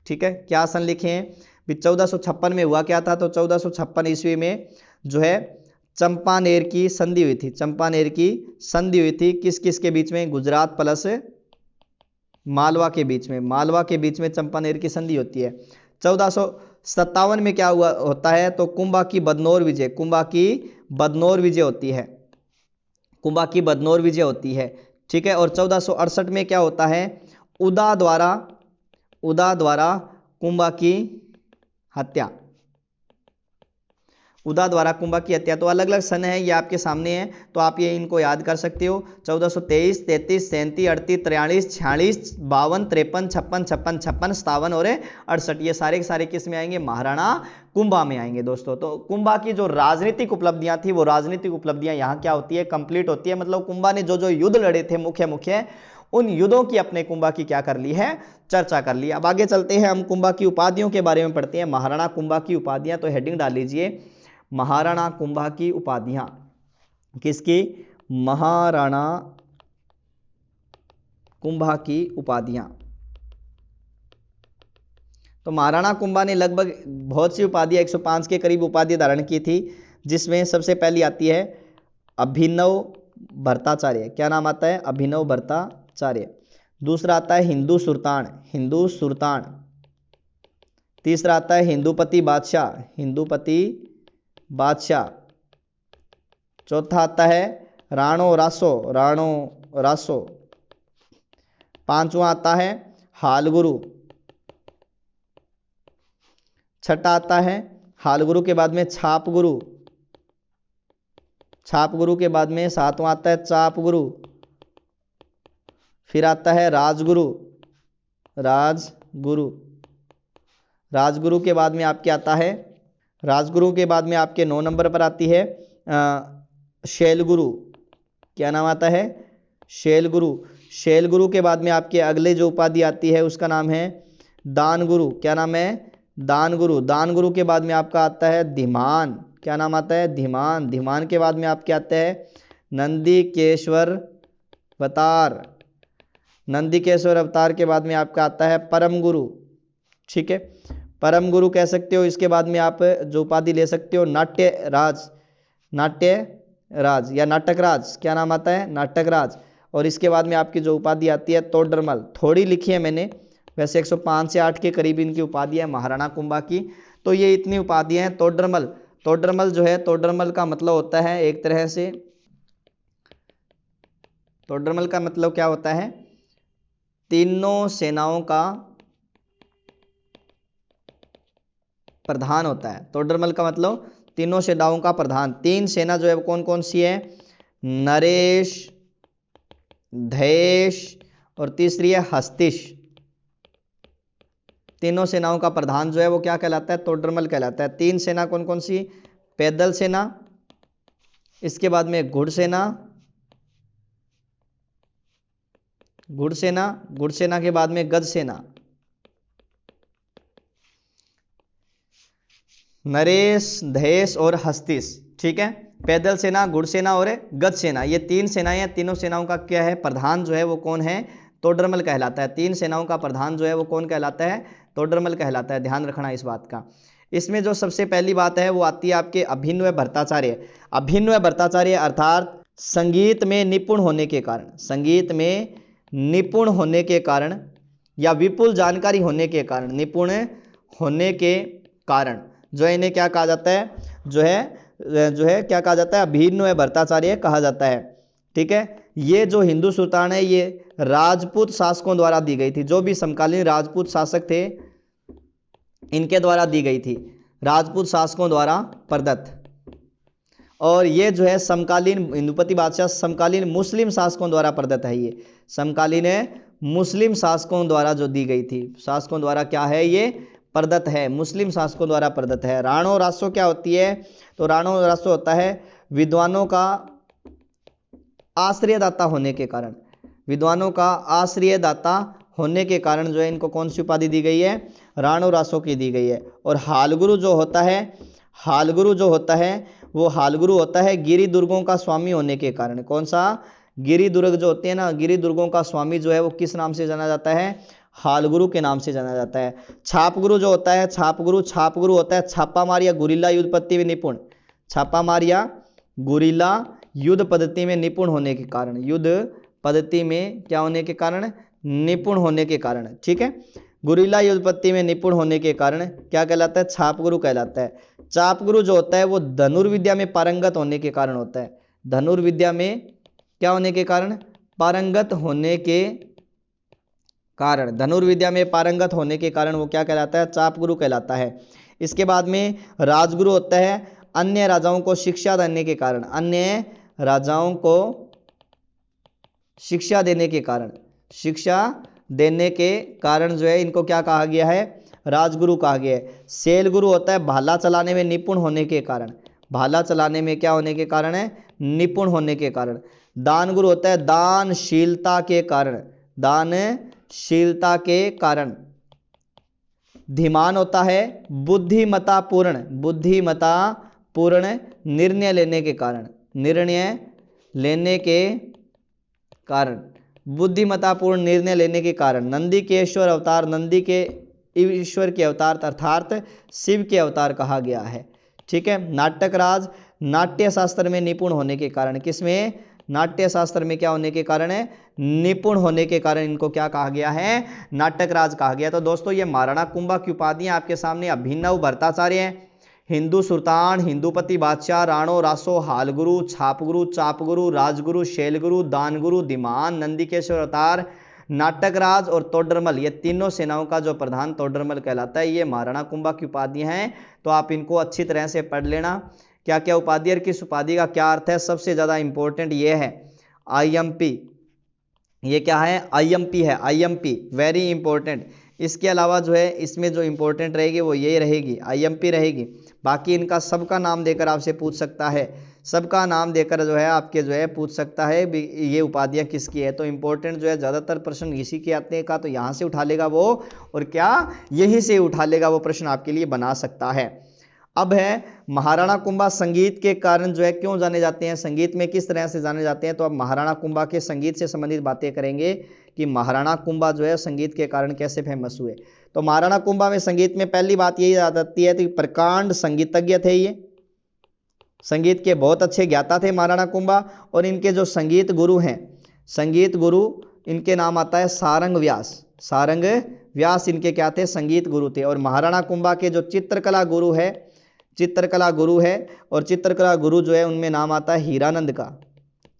ठीक है, क्या सन लिखे हैं, 1456 में हुआ क्या था, तो 1456 ईस्वी में जो है चंपानेर की संधि हुई थी। चंपानेर की संधि हुई थी किस किस के बीच में, गुजरात प्लस मालवा के बीच में। मालवा के बीच में चंपानेर की संधि होती है। 1457 में क्या हुआ होता है, तो कुंभा की बदनौर विजय, कुंभा की बदनौर विजय होती है, कुंभा की बदनौर विजय होती है। ठीक है, और 1468 में क्या होता है, उदा द्वारा कुंभा की हत्या, उदा द्वारा कुंभा की हत्या। तो अलग अलग सन है, ये आपके सामने है, तो आप ये इनको याद कर सकते हो। 1423, 33, 37, 38, 43, 46, 52, 53, 56, 56, 56, 57 और 68, ये सारे के सारे किस में आएंगे, महाराणा कुंभा में आएंगे दोस्तों। तो कुंभा की जो राजनीतिक उपलब्धियां थी वो राजनीतिक उपलब्धियां यहाँ क्या होती है, कंप्लीट होती है। मतलब कुंभा ने जो जो युद्ध लड़े थे मुख्य उन युद्धों की अपने कुंभा की क्या कर ली है, चर्चा कर ली। अब आगे चलते हैं, हम कुंभा की उपाधियों के बारे में पढ़ते हैं। महाराणा कुंभा की उपाधियां, तो हेडिंग डाल लीजिए, महाराणा कुंभा की उपाधियां। किसकी, महाराणा कुंभा की उपाधियां। तो महाराणा कुंभा ने लगभग बहुत सी उपाधियां, 105 के करीब उपाधि धारण की थी, जिसमें सबसे पहली आती है अभिनव भट्टाचार्य। क्या नाम आता है, अभिनव भट्टाचार्य। दूसरा आता है हिंदू सुल्तान। तीसरा आता है हिंदूपति बादशाह। चौथा आता है राणो रासो। पांचवा आता है हालगुरु। छठा आता है हालगुरु के बाद में छापगुरु के बाद में सातवां आता है चापगुरु। फिर आता है राजगुरु के बाद में आपके आता है, राजगुरु के बाद में आपके 9 नंबर पर आती है शैलगुरु। क्या नाम आता है, शैलगुरु के बाद में आपके अगले जो उपाधि आती है उसका नाम है दानगुरु। क्या नाम है, दानगुरु के बाद में आपका आता है धीमान। क्या नाम आता है, धीमान के बाद में आपके आता है नंदीकेश्वर अवतार के बाद में आपका आता है परम गुरु। ठीक है, परम गुरु कह सकते हो। इसके बाद में आप जो उपाधि ले सकते हो नाट्य राज या नाटक राज। क्या नाम आता है, नाटक राज। और इसके बाद में आपकी जो उपाधि आती है तोडरमल, थोड़ी लिखी है मैंने, वैसे 105 से 8 के करीब इनकी उपाधि है महाराणा कुंभा की। तो ये इतनी उपाधियां हैं। तोडरमल जो है, तोडरमल का मतलब होता है एक तरह से तोडरमल का मतलब क्या होता है? तीनों सेनाओं का प्रधान होता है। तोडरमल का मतलब तीनों सेनाओं का प्रधान। तीन सेना जो है वो कौन कौन सी है? नरेश, धैश और तीसरी है हस्तिश। तीनों सेनाओं का प्रधान जो है वो क्या कहलाता है? तोडरमल कहलाता है। तीन सेना कौन कौन सी? पैदल सेना, इसके बाद में घुड़सेना, घुड़सेना के बाद में गज सेना। नरेश, धैश और हस्तिश, ठीक है। पैदल सेना, घुड़सेना और गज सेना, ये तीन सेनाएं हैं। तीनों सेनाओं का क्या है? प्रधान जो है वो कौन है? तोडरमल कहलाता है। तीन सेनाओं का प्रधान जो है वो कौन कहलाता है? तोडरमल कहलाता है। ध्यान रखना इस बात का। इसमें जो सबसे पहली बात है वो आती है आपके अभिनव भट्टाचार्य। अभिनव भट्टाचार्य अर्थात संगीत में निपुण होने के कारण, संगीत में निपुण होने के कारण या विपुल जानकारी होने के कारण, निपुण होने के कारण जो है इन्हें क्या कहा जाता है? जो है क्या कहा जाता है? अभिनव भट्टाचार्य कहा जाता है, ठीक है। ये जो हिंदू सुल्तान है ये राजपूत शासकों द्वारा दी गई थी। जो भी समकालीन राजपूत शासक थे इनके द्वारा दी गई थी, राजपूत शासकों द्वारा प्रदत्त। और ये जो है समकालीन हिंदुपति बादशाह समकालीन मुस्लिम शासकों द्वारा प्रदत्त है। ये समकालीन मुस्लिम शासकों द्वारा जो दी गई थी, शासकों द्वारा क्या है? ये प्रदत्त है, मुस्लिम शासकों द्वारा प्रदत्त है। राणो रासो क्या होती है? तो राणो रासो होता है विद्वानों का आश्रयदाता होने के कारण, विद्वानों का आश्रयदाता होने के कारण जो है इनको कौन सी उपाधि दी गई है? राणो रासो की दी गई है। और हालगुरु जो होता है, हालगुरु जो होता है वो हालगुरु होता है गिरि दुर्गों का स्वामी होने के कारण। कौन सा? गिरि दुर्ग जो होते हैं ना, गिरि दुर्गों का स्वामी जो है वो किस नाम से जाना जाता है? हालगुरु के नाम से जाना जाता है। छापगुरु जो होता है, छापगुरु होता है छापामार या गुरिल्ला युद्ध पद्धति में निपुण, छापामार या गुरिल्ला युद्ध पद्धति में निपुण होने के कारण, युद्ध पद्धति में क्या होने के कारण? निपुण होने के कारण, ठीक है। गुरिल्ला युद्ध पद्धति में निपुण होने के कारण क्या कहलाता है? छापगुरु कहलाता है। चापगुरु जो होता है वो धनुर्विद्या में पारंगत होने के कारण होता है। धनुर्विद्या में क्या होने के कारण? पारंगत होने के कारण, धनुर्विद्या में पारंगत होने के कारण वो क्या कहलाता है? चापगुरु कहलाता है। इसके बाद में राजगुरु होता है अन्य राजाओं को शिक्षा देने के कारण, अन्य राजाओं को शिक्षा देने के कारण, शिक्षा देने के कारण जो है इनको क्या कहा गया है? राजगुरु कहा गया है। सेलगुरु होता है भाला चलाने में निपुण होने के कारण, भाला चलाने में क्या होने के कारण है? निपुण होने के कारण। दानगुरु होता है दानशीलता के कारण, दानशीलता के कारण। धीमान होता है बुद्धिमतापूर्ण, बुद्धिमतापूर्ण निर्णय लेने के कारण, निर्णय लेने के कारण, बुद्धिमतापूर्ण निर्णय लेने के कारण। नंदी के ईश्वर अवतार, नंदी के ईश्वर के अवतार अर्थात शिव के अवतार कहा गया है, ठीक है। नाटक राज, नाट्य शास्त्र में निपुण होने के कारण, किसमें? नाट्य शास्त्र में क्या होने के कारण है? निपुण होने के कारण इनको क्या कहा गया है? नाटक राज कहा गया। तो दोस्तों ये महाराणा कुंभा की उपाधियां आपके सामने अभिनव भट्टाचार्य हैं, हिंदू सुल्तान, हिंदूपति बादशाह, राणो रासो, हालगुरु, छापगुरु, चापगुरु, राजगुरु, शैलगुरु, दानगुरु, धीमान, नंदीकेश्वर अवतार, नाटक राज और तोडरमल, ये तीनों सेनाओं का जो प्रधान तोडरमल कहलाता है। ये महाराणा कुंभा की उपाधियां हैं, तो आप इनको अच्छी तरह से पढ़ लेना। क्या क्या उपाधि और किस उपाधि का क्या अर्थ है? सबसे ज्यादा इंपॉर्टेंट ये है आईएमपी, ये क्या है? आईएमपी है, आईएमपी वेरी इंपॉर्टेंट। इसके अलावा जो है इसमें जो इंपॉर्टेंट रहेगी वो ये रहेगी, आईएमपी रहेगी। बाकी इनका सबका नाम देकर आपसे पूछ सकता है, सबका नाम देकर जो है आपके जो है पूछ सकता है ये उपाधियां किसकी है। तो इंपॉर्टेंट जो है ज़्यादातर प्रश्न इसी के आते हैं का, तो यहाँ से उठा लेगा वो, और क्या यहीं से उठा लेगा वो प्रश्न आपके लिए बना सकता है। अब है महाराणा कुंभा संगीत के कारण जो है क्यों जाने जाते हैं, संगीत में किस तरह से जाने जाते हैं। तो अब महाराणा कुंभा के संगीत से संबंधित बातें करेंगे कि महाराणा कुंभा जो है संगीत के कारण कैसे फेमस हुए। तो महाराणा कुंभा में संगीत में पहली बात यही याद आती है कि प्रकांड संगीतज्ञ थे, ये संगीत के बहुत अच्छे ज्ञाता थे महाराणा कुंभा। और इनके जो संगीत गुरु हैं, संगीत गुरु इनके नाम आता है सारंग व्यास, सारंग व्यास इनके क्या थे? संगीत गुरु थे। और महाराणा कुंभा के जो चित्रकला गुरु है, चित्रकला गुरु है, और चित्रकला गुरु जो है उनमें नाम आता है हीरानंद का।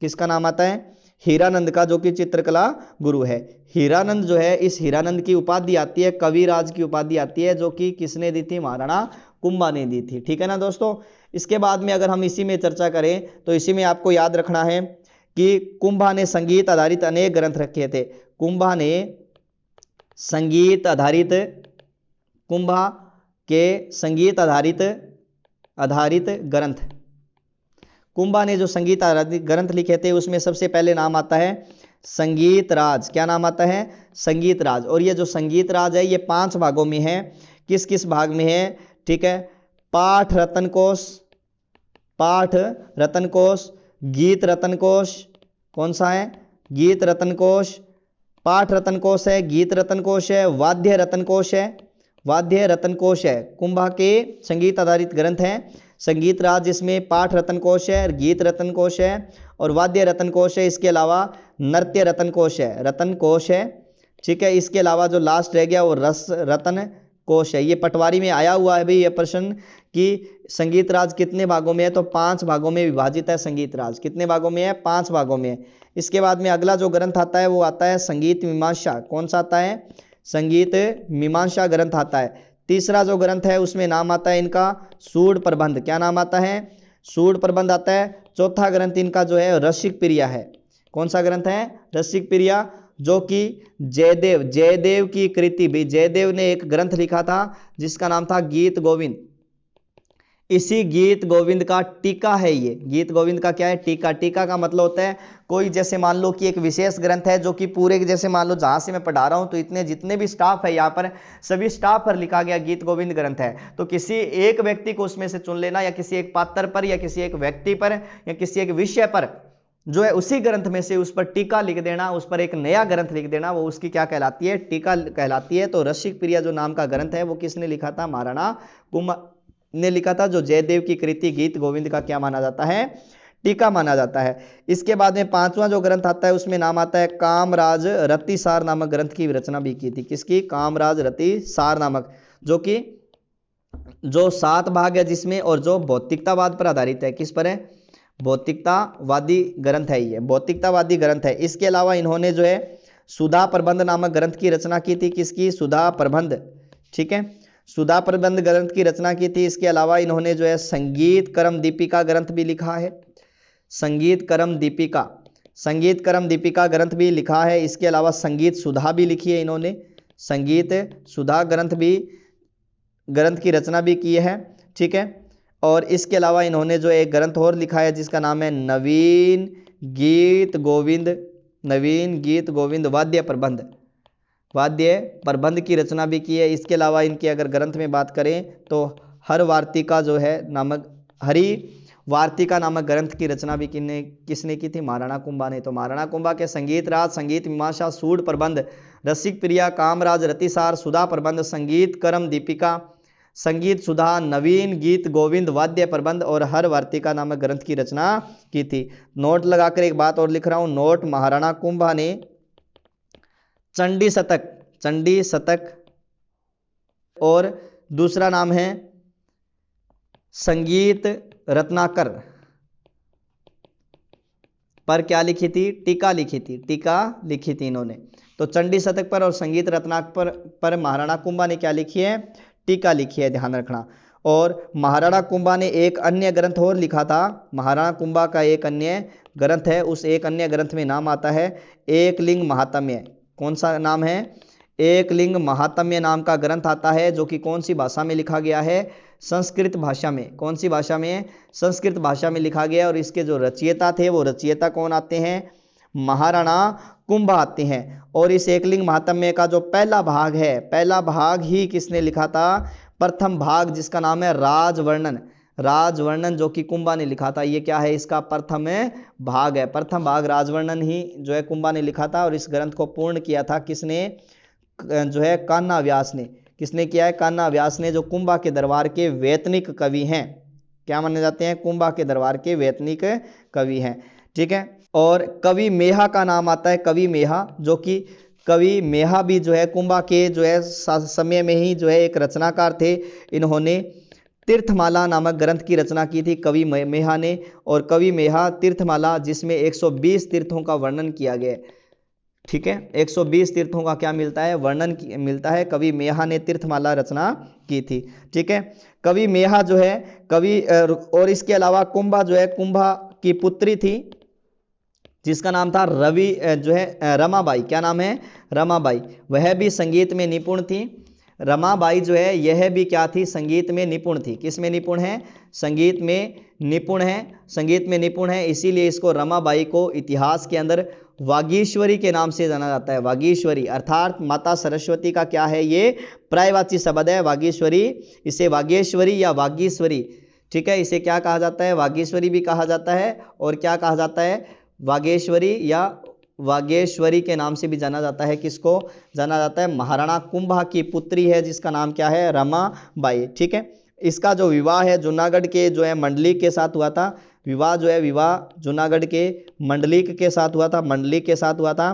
किसका नाम आता है? हीरानंद का, जो कि चित्रकला गुरु है। हीरानंद जो है, इस हीरानंद की उपाधि आती है, कविराज की उपाधि आती है, जो कि किसने दी थी? महाराणा कुंभा ने दी थी। ठीक है ना दोस्तों। इसके बाद में अगर हम इसी में चर्चा करें तो इसी में आपको याद रखना है कि कुंभा ने संगीत आधारित अनेक ग्रंथ रखे थे। कुंभा ने संगीत आधारित, कुंभा के संगीत आधारित ग्रंथ, कुंभा ने जो संगीत आधारित ग्रंथ लिखे थे उसमें सबसे पहले नाम आता है संगीत राज। क्या नाम आता है? संगीत राज। और ये जो संगीत राज है ये 5 भागों में है। किस किस भाग में है? ठीक है, पाठ रतन कोश, पाठ रतन कोश, गीत रतन कोश, कौन सा है? गीत रतन कोश, पाठ रतन कोश है, गीत रतन कोश है, वाद्य रतन कोश है, वाद्य रतन कोश है। कुंभा के संगीत आधारित ग्रंथ हैं संगीत राज, जिसमें पाठ रतन कोश है, गीत रतन कोश है और वाद्य रतन कोश है। इसके अलावा नृत्य रतन कोश है, रतन कोश है। ठीक है, इसके अलावा जो लास्ट रह गया वो रस रतन कोश है। ये पटवारी में आया हुआ है भाई ये प्रश्न कि संगीत राज कितने भागों में है, तो 5 भागों में विभाजित है संगीत राज। कितने भागों में है? 5 भागों में है। इसके बाद में अगला जो ग्रंथ आता है वो आता है संगीत मीमांसा। कौन सा आता है? संगीत मीमांसा ग्रंथ आता है। तीसरा जो ग्रंथ है उसमें नाम आता है इनका सूड प्रबंध। क्या नाम आता है? सूड प्रबंध आता है। चौथा ग्रंथ इनका जो है रसिक प्रिया है। कौन सा ग्रंथ है? रसिक प्रिया, जो कि जयदेव की कृति भी, जयदेव ने एक ग्रंथ लिखा था जिसका नाम था गीत गोविंद। इसी गीत गोविंद का टीका है ये। गीत गोविंद का क्या है? टीका। टीका का मतलब होता है कोई, जैसे मान लो कि एक विशेष ग्रंथ है जो कि पूरे, जैसे मान लो जहां से मैं पढ़ा रहा हूं तो इतने जितने भी स्टाफ है यहाँ पर, सभी स्टाफ पर लिखा गया गीत गोविंद ग्रंथ है। तो किसी एक व्यक्ति को उसमें से चुन लेना, या किसी एक पात्र पर, या किसी एक व्यक्ति पर, या किसी एक विषय पर जो है उसी ग्रंथ में से उस पर टीका लिख देना, उस पर एक नया ग्रंथ लिख देना, वो उसकी क्या कहलाती है? टीका कहलाती है। तो रसिक प्रिया जो नाम का ग्रंथ है वो किसने लिखा था? महाराणा कुंभा ने लिखा था, जो जयदेव की कृति गीत गोविंद का क्या माना जाता है? टीका माना जाता है। इसके बाद में 5वां जो ग्रंथ आता है उसमें नाम आता है कामराज रतिसार नामक ग्रंथ की रचना भी की थी। किसकी? कामराज रतिसार नामक, जो कि जो 7 भाग है जिसमें, और जो भौतिकतावाद पर आधारित है। किस पर है? भौतिकतावादी ग्रंथ है ये, भौतिकतावादी ग्रंथ है। इसके अलावा इन्होंने जो है सुधा प्रबंध नामक ग्रंथ की रचना की थी। किसकी? सुधा प्रबंध। ठीक है, सुधा प्रबंध ग्रंथ की रचना की थी। इसके अलावा इन्होंने जो है संगीत करम दीपिका ग्रंथ भी लिखा है। संगीत करम दीपिका, संगीत करम दीपिका ग्रंथ भी लिखा है। इसके अलावा संगीत सुधा भी लिखी है इन्होंने, संगीत सुधा ग्रंथ की रचना भी की है। ठीक है, और इसके अलावा इन्होंने जो एक ग्रंथ और लिखा है जिसका नाम है नवीन गीत गोविंद, नवीन गीत गोविंद वाद्य प्रबंध की रचना भी की है। इसके अलावा इनके अगर ग्रंथ में बात करें तो हर वार्तिका जो है नामक, हरि वार्तिका नामक ग्रंथ की रचना भी किसने की थी? महाराणा कुंभा ने। तो महाराणा कुंभा के संगीत राज, संगीत मीमांसा, सूड प्रबंध, रसिक प्रिया, कामराज रतिसार, सुधा प्रबंध, संगीत करम दीपिका, संगीत सुधा, नवीन गीत गोविंद वाद्य प्रबंध और हर वार्तिका नामक ग्रंथ की रचना की थी। नोट लगाकर एक बात और लिख रहा हूं, नोट, महाराणा कुंभा ने चंडी शतक और दूसरा नाम है संगीत रत्नाकर पर क्या लिखी थी? टीका लिखी थी। टीका लिखी थी इन्होंने। तो चंडी शतक पर और संगीत रत्नाकर पर महाराणा कुंभा ने क्या लिखी है? टीका लिखी है, ध्यान रखना। और महाराणा कुंभा ने एक अन्य ग्रंथ और लिखा था। महाराणा कुंभा का एक अन्य ग्रंथ है, उस एक अन्य ग्रंथ में नाम आता है एकलिंग महात्म्य। कौन सा नाम है? एकलिंग महात्म्य नाम का ग्रंथ आता है, जो कि कौन सी भाषा में लिखा गया है? संस्कृत भाषा में। कौन सी भाषा में? संस्कृत भाषा में लिखा गया। और इसके जो रचयिता थे वो रचयिता कौन आते हैं? महाराणा कुंभा आते हैं। और इस एकलिंग महात्म्य का जो पहला भाग है, पहला भाग ही किसने लिखा था? प्रथम भाग, जिसका नाम है राजवर्णन, जो कि कुंभा ने लिखा था। ये क्या है? इसका प्रथम भाग है। प्रथम भाग राजवर्णन ही जो है कुंभा ने लिखा था। और इस ग्रंथ को पूर्ण किया था किसने? जो है कान्हा व्यास ने। किसने किया है? कान्हा व्यास ने, जो कुंभा के दरबार के वैतनिक कवि हैं। क्या माने जाते हैं? कुंभा के दरबार के वैतनिक कवि हैं। ठीक है, और कवि मेहा का नाम आता है, कवि मेहा, जो कि कवि मेहा भी जो है कुंभा के जो है समय में ही जो है एक रचनाकार थे। इन्होंने तीर्थमाला नामक ग्रंथ की रचना की थी कवि मेहा ने। और कवि मेहा तीर्थमाला जिसमें 120 तीर्थों का वर्णन किया गया है। ठीक है, 120 तीर्थों का क्या मिलता है, वर्णन मिलता है। कवि मेहा ने तीर्थमाला रचना की थी। ठीक है, कवि मेहा जो है कवि और इसके अलावा कुंभा जो है, कुंभा की पुत्री थी जिसका नाम था रवि जो है रमाबाई। क्या नाम है, रमाबाई। वह भी संगीत में निपुण थी। रमाबाई जो है यह भी क्या थी, संगीत में निपुण थी। किस में निपुण है, संगीत में निपुण है, संगीत में निपुण है। इसीलिए इसको रमाबाई को इतिहास के अंदर वागीश्वरी के नाम से जाना जाता है। वागीश्वरी अर्थात माता सरस्वती का क्या है, ये पर्यायवाची शब्द है वागीश्वरी। इसे वागेश्वरी या वागीश्वरी, ठीक है, इसे क्या कहा जाता है, वागीश्वरी भी कहा जाता है और क्या कहा जाता है, वागेश्वरी या वागेश्वरी के नाम से भी जाना जाता है। किसको जाना जाता है, महाराणा कुंभा की पुत्री है जिसका नाम क्या है, रमाबाई। ठीक है, इसका जो विवाह है जूनागढ़ के जो है मंडलिक के साथ हुआ था। विवाह जो है, विवाह जूनागढ़ के मंडलिक के साथ हुआ था, मंडलिक के साथ हुआ था।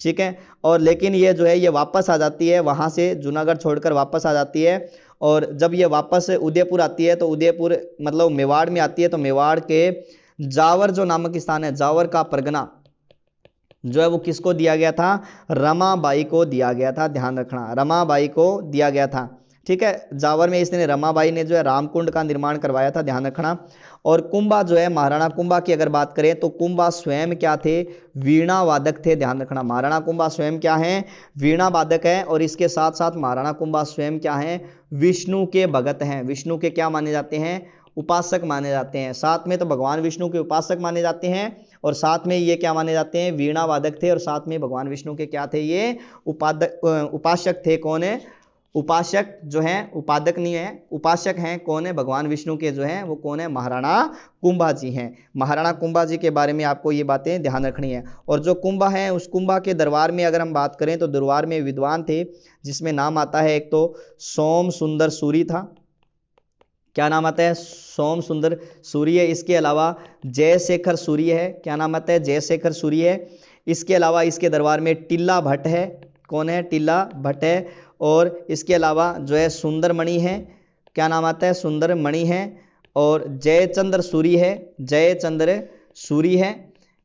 ठीक है, और लेकिन ये जो है ये वापस आ जाती है, वहाँ से जूनागढ़ छोड़कर वापस आ जाती है। और जब ये वापस उदयपुर आती है तो उदयपुर मतलब मेवाड़ में आती है, तो मेवाड़ के जावर जो नामक स्थान है, जावर का परगना जो है वो किसको दिया गया था, रमाबाई को दिया गया था। ध्यान रखना, रमाबाई को दिया गया था। ठीक है, जावर में इसने रमाबाई ने जो है रामकुंड का निर्माण करवाया था। ध्यान रखना। और कुंभा जो है, महाराणा कुंभा की अगर बात करें तो कुंभा स्वयं क्या थे, वीणा वादक थे। ध्यान रखना, महाराणा कुंभा स्वयं क्या है, वीणा वादक है। और इसके साथ साथ महाराणा कुंभा स्वयं क्या है, विष्णु के भगत हैं। विष्णु के क्या माने जाते हैं, उपासक माने जाते हैं। साथ में तो भगवान विष्णु के उपासक माने जाते हैं और साथ में ये क्या माने जाते हैं, वीणा वादक थे और साथ में भगवान विष्णु के क्या थे, ये उपासक थे। कौन है, उपासक जो है, उपादक नहीं है, उपासक हैं। कौन है, भगवान विष्णु के जो हैं वो कौन है, महाराणा कुंभा जी हैं। महाराणा कुंभा जी के बारे में आपको ये बातें ध्यान रखनी है। और जो कुंभा है, उस कुंभा के दरबार में अगर हम बात करें तो दरबार में विद्वान थे जिसमें नाम आता है, एक तो सोम सुंदर सूरी था। क्या नाम आता है, सोम सुंदर सूरी है। इसके अलावा जयशेखर सूरी है। क्या नाम आता है, जयशेखर सूरी है। इसके अलावा इसके दरबार में टिल्ला भट्ट है। कौन है, टिल्ला भट्ट है। और इसके अलावा जो है सुंदरमणि है। क्या नाम आता है, सुंदरमणि है। और जयचंद्र सूरी है, जयचंद्र सूरी है।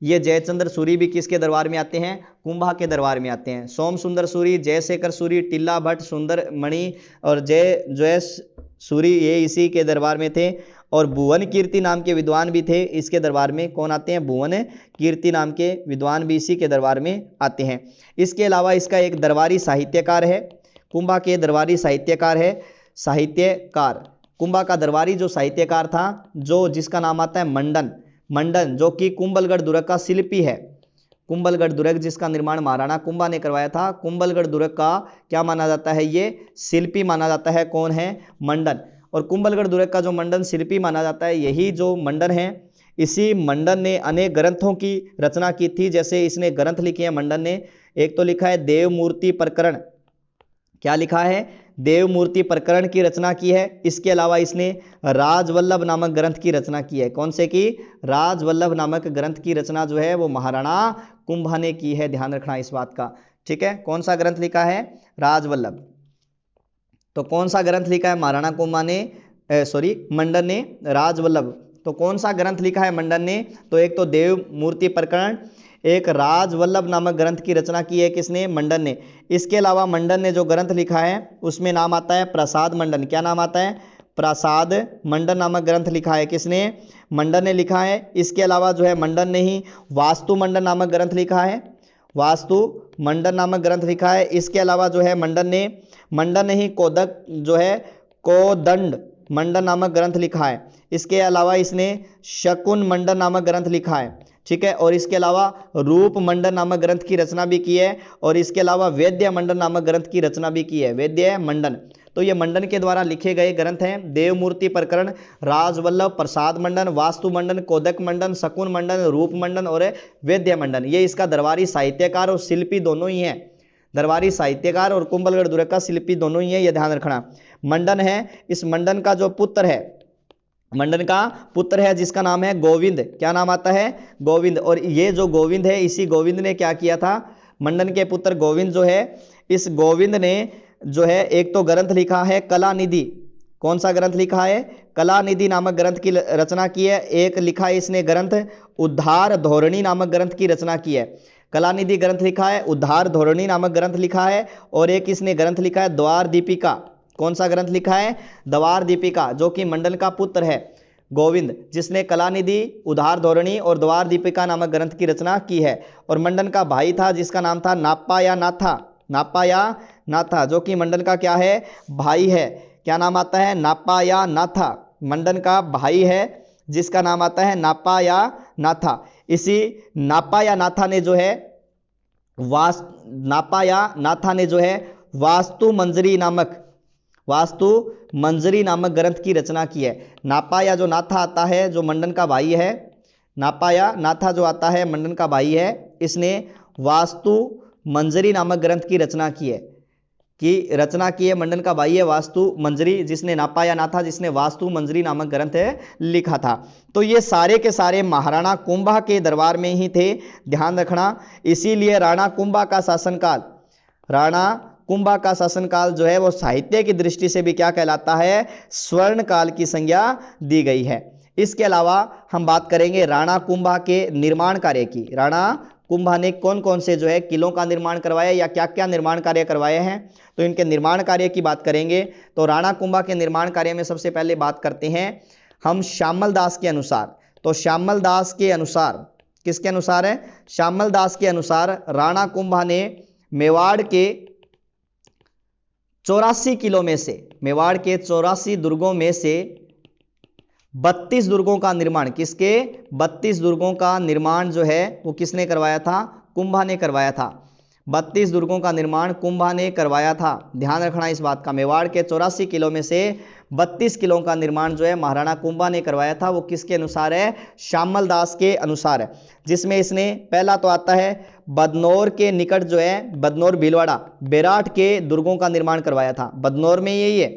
ये जयचंद्र सूरी भी किसके दरबार में आते हैं, कुंभा के दरबार में आते हैं। सोम सुंदर सूरी, जयशेखर सूरी, टिल्ला भट्ट, सुंदरमणि और जय सूरी, ये इसी के दरबार में थे। और भुवन कीर्ति नाम के विद्वान भी थे इसके दरबार में। कौन आते हैं, भुवन कीर्ति नाम के विद्वान भी इसी के दरबार में आते हैं। इसके अलावा इसका एक दरबारी साहित्यकार है, कुंभा के दरबारी साहित्यकार है, साहित्यकार। कुंभा का दरबारी जो साहित्यकार था, जो जिसका नाम आता है मंडन, मंडन जो कि कुंभलगढ़ दुर्ग का शिल्पी है। कुंभलगढ़ दुर्ग जिसका निर्माण महाराणा कुंभा ने करवाया था, कुंभलगढ़ दुर्ग का क्या माना जाता है, ये शिल्पी माना जाता है। कौन है, मंडन। और कुंभलगढ़ दुर्ग का जो मंडन शिल्पी माना जाता है, यही जो मंडन है, इसी मंडन ने अनेक ग्रंथों की रचना की थी। जैसे इसने ग्रंथ लिखे हैं मंडन ने, एक तो लिखा है देव मूर्ति प्रकरण। क्या लिखा है, देव मूर्ति प्रकरण की रचना की है। इसके अलावा इसने राजवल्लभ नामक ग्रंथ की रचना की है। कौन से की, राजवल्लभ नामक ग्रंथ की रचना जो है वो महाराणा कुंभा ने की है। ध्यान रखना इस बात का। ठीक है, कौन सा ग्रंथ लिखा है, राजवल्लभ। तो कौन सा ग्रंथ लिखा है महाराणा कुंभा ने, मंडन ने, राजवल्लभ। तो कौन सा ग्रंथ लिखा है मंडन ने, तो एक तो देव मूर्ति प्रकरण, एक राजवल्लभ नामक ग्रंथ की रचना की है। किसने, मंडन ने। इसके अलावा मंडन ने जो ग्रंथ लिखा है उसमें नाम आता है प्रसाद मंडन। क्या नाम आता है, प्रसाद मंडन नामक ग्रंथ लिखा है। किसने, मंडन ने लिखा है। इसके अलावा जो है मंडन ने ही वास्तु मंडन नामक ग्रंथ लिखा है, वास्तु मंडन नामक ग्रंथ लिखा है। इसके अलावा जो है मंडन ने ही कोदक जो है कोदंड मंडन नामक ग्रंथ लिखा है। इसके अलावा इसने शकुन मंडन नामक ग्रंथ लिखा है। ठीक है, और इसके अलावा रूप मंडन नामक ग्रंथ की रचना भी की है। और इसके अलावा वेद्य मंडन नामक ग्रंथ की रचना भी की है, वेद्य मंडन। तो ये मंडन के द्वारा लिखे गए ग्रंथ हैं। देव मूर्ति प्रकरण, राजवल्लभ, प्रसाद मंडन, वास्तु मंडन, कोदक मंडन, शकुन मंडन, रूप मंडन और वेद्य मंडन। ये इसका दरबारी साहित्यकार और शिल्पी दोनों ही हैं। दरबारी साहित्यकार और कुंभलगढ़ दुर्ग का शिल्पी दोनों ही है, ये ध्यान रखना। मंडन है, इस मंडन का जो पुत्र है, मंडन का पुत्र है जिसका नाम है गोविंद। क्या नाम आता है, गोविंद। और ये जो गोविंद है, इसी गोविंद ने क्या किया था, मंडन के पुत्र गोविंद जो है, इस गोविंद ने जो है एक तो ग्रंथ लिखा है कला निधि। कौन सा ग्रंथ लिखा है? कलानिधि नामक ग्रंथ की रचना की है। एक लिखा है इसने ग्रंथ उद्धार धोरणी नामक ग्रंथ की रचना की है। कलानिधि ग्रंथ लिखा है, उद्धार धोरणी नामक ग्रंथ लिखा है, और एक इसने ग्रंथ लिखा है द्वार दीपिका। कौन सा ग्रंथ लिखा है? द्वार दीपिका, जो कि मंडन का पुत्र है गोविंद, जिसने कलानिधि, उद्धार धोरणी और द्वार दीपिका नामक ग्रंथ की रचना की है। और मंडन का भाई था जिसका नाम था नाप्पा या नाथा, नाप्पा या नाथा, जो कि मंडन का क्या है? भाई है। क्या नाम आता है? नाप्पा या नाथा। मंडन का भाई है जिसका नाम आता है नाप्पा या नाथा। इसी नाप्पा या नाथा ने जो है नाप्पा या नाथा ने जो है वास्तु मंजरी नामक ग्रंथ की रचना की है। नाप्पा या जो नाथा आता है, जो मंडन का भाई है, नाप्पा या नाथा जो आता है मंडन का भाई है, इसने वास्तु मंजरी नामक ग्रंथ की रचना की है। मंडन का भाई है वास्तु मंजरी, जिसने नाप्पा या नाथा, जिसने वास्तु मंजरी नामक ग्रंथ लिखा था। तो ये सारे के सारे महाराणा कुंभा के दरबार में ही थे, ध्यान रखना। इसीलिए राणा कुंभा का शासनकाल जो है वो साहित्य की दृष्टि से भी क्या कहलाता है? स्वर्ण काल की संज्ञा दी गई है। इसके अलावा हम बात करेंगे राणा कुंभा के निर्माण कार्य की। राणा कुंभा ने कौन कौन से जो है किलों का निर्माण करवाया या क्या क्या निर्माण कार्य करवाए हैं, तो इनके निर्माण कार्य की बात करेंगे। तो राणा कुंभा के निर्माण कार्य में सबसे पहले बात करते हैं हम श्यामल दास के अनुसार। तो श्यामल दास के अनुसार, किसके अनुसार है? श्यामल दास के अनुसार राणा कुंभा ने मेवाड़ के 84 किलो में से, मेवाड़ के 84 दुर्गों में से 32 दुर्गों का निर्माण, किसके? 32 दुर्गों का निर्माण जो है वो किसने करवाया था? कुंभा ने करवाया था। 32 दुर्गों का निर्माण कुंभा ने करवाया था, ध्यान रखना इस बात का। मेवाड़ के 84 किलो में से 32 किलो का निर्माण जो है महाराणा कुंभा ने करवाया था। वो किसके अनुसार है? श्यामल दास के अनुसार है। जिसमें इसने पहला तो आता है बदनौर के निकट जो है, बदनौर भीलवाड़ा, बेराट के दुर्गों का निर्माण करवाया था। बदनौर में यही है,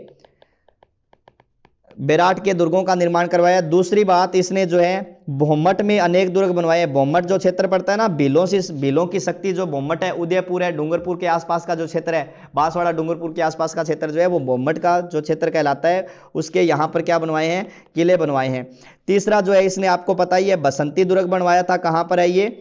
बेराट के दुर्गों का निर्माण करवाया। दूसरी बात, इसने जो है भोमट में अनेक दुर्ग बनवाए। भोमट जो क्षेत्र पड़ता है ना, भीलों की शक्ति जो भोमट है, उदयपुर है, डूंगरपुर के आसपास का जो क्षेत्र है, बांसवाड़ा डूंगरपुर के आसपास का क्षेत्र जो है वो भोमट का जो क्षेत्र कहलाता है। उसके यहाँ पर क्या बनवाए हैं? किले बनवाए हैं। तीसरा जो है इसने आपको पता ही है बसंती दुर्ग बनवाया था। कहाँ पर है ये?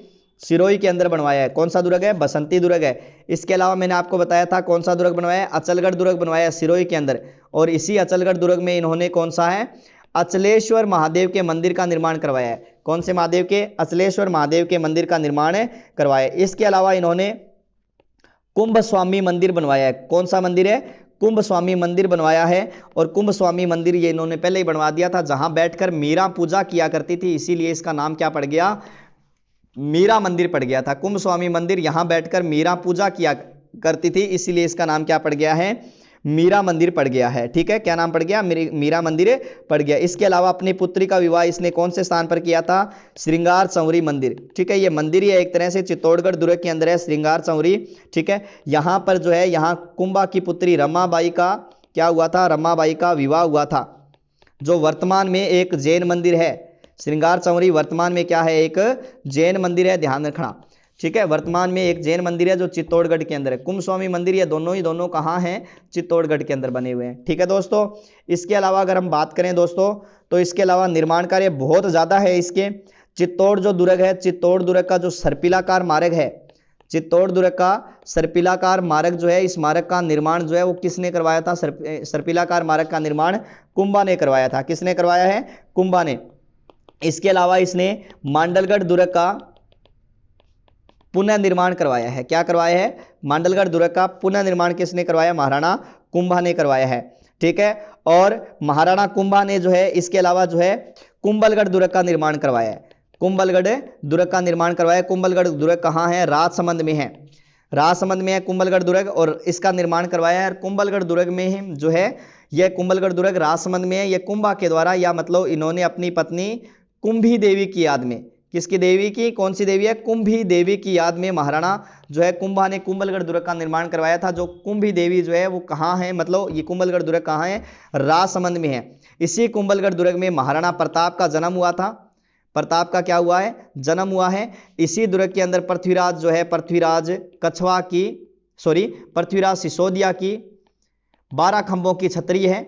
सिरोही के अंदर बनवाया है। कौन सा दुर्ग है? बसंती दुर्ग है। इसके अलावा मैंने आपको बताया था कौन सा दुर्ग बनवाया है? अचलगढ़ दुर्ग बनवाया है सिरोही के अंदर। और इसी अचलगढ़ दुर्ग में इन्होंने कौन सा है? अचलेश्वर महादेव के मंदिर का निर्माण करवाया है। कौन से महादेव के? अचलेश्वर महादेव के मंदिर का निर्माण करवाया है। इसके अलावा इन्होंने कुंभ स्वामी मंदिर बनवाया है। कौन सा मंदिर है? कुंभ स्वामी मंदिर बनवाया है। और कुंभ स्वामी मंदिर ये इन्होंने पहले ही बनवा दिया था, जहां बैठकर मीरा पूजा किया करती थी, इसीलिए इसका नाम क्या पड़ गया? मीरा मंदिर पड़ गया था। कुंभ स्वामी मंदिर, यहां बैठकर मीरा पूजा किया करती थी, इसीलिए इसका नाम क्या पड़ गया है? मीरा मंदिर पड़ गया है। ठीक है, क्या नाम पड़ गया? मीरा मंदिर पड़ गया। इसके अलावा अपनी पुत्री का विवाह इसने कौन से स्थान पर किया था? श्रृंगार चौरी मंदिर। ठीक है, ये मंदिर ही एक तरह से चित्तौड़गढ़ दुर्ग के अंदर है, श्रृंगार चौरी। ठीक है, यहां पर जो है, यहां कुंभा की पुत्री रमाबाई का क्या हुआ था? रमाबाई का विवाह हुआ था, जो वर्तमान में एक जैन मंदिर है। श्रृंगार चौरी वर्तमान में क्या है? एक जैन मंदिर है, ध्यान रखना। ठीक है, वर्तमान में एक जैन मंदिर है जो चित्तौड़गढ़ के अंदर है। कुंभ स्वामी मंदिर, ये दोनों कहाँ हैं? चित्तौड़गढ़ के अंदर बने हुए हैं। ठीक है दोस्तों, इसके अलावा अगर हम बात करें दोस्तों, तो इसके अलावा निर्माण कार्य बहुत ज़्यादा है इसके। चित्तौड़ जो दुर्ग है, चित्तौड़ दुर्ग का जो सर्पिलाकार मार्ग है, चित्तौड़ दुर्ग का सर्पिलाकार मार्ग जो है, इस मार्ग का निर्माण जो है वो किसने करवाया था? सर्पिलाकार मार्ग का निर्माण कुंभा ने करवाया था। किसने करवाया है? कुंभा ने। इसके अलावा इसने मांडलगढ़ दुर्ग का पुनः निर्माण करवाया है। क्या करवाया है? मांडलगढ़ दुर्ग का पुनः निर्माण किसने करवाया? महाराणा कुंभा ने करवाया है। ठीक है, और महाराणा कुंभा ने जो है इसके अलावा जो है कुंभलगढ़ दुर्ग का निर्माण करवाया है। कुंभलगढ़ दुर्ग का निर्माण करवाया। कुंभलगढ़ दुर्ग कहाँ है? राजसमंद में है। राजसमंद में है कुंभलगढ़ दुर्ग, और इसका निर्माण करवाया है। कुंभलगढ़ दुर्ग में जो है, यह कुंभलगढ़ दुर्ग राजसमंद में है। यह कुंभा के द्वारा, या मतलब इन्होंने अपनी पत्नी कुंभी देवी की याद में, किसकी देवी की? कौन सी देवी है? कुंभी देवी की याद में महाराणा जो है कुंभा ने कुंभलगढ़ दुर्ग का निर्माण करवाया था। जो कुंभी देवी जो है वो कहाँ है? मतलब ये कुंभलगढ़ दुर्ग कहाँ है? राजसमंद में है। इसी कुंभलगढ़ दुर्ग में महाराणा प्रताप का जन्म हुआ था। प्रताप का क्या हुआ है? जन्म हुआ है। इसी दुर्ग के अंदर पृथ्वीराज जो है, पृथ्वीराज कछवा की, पृथ्वीराज सिसोदिया की 12 खंभों की छतरी है।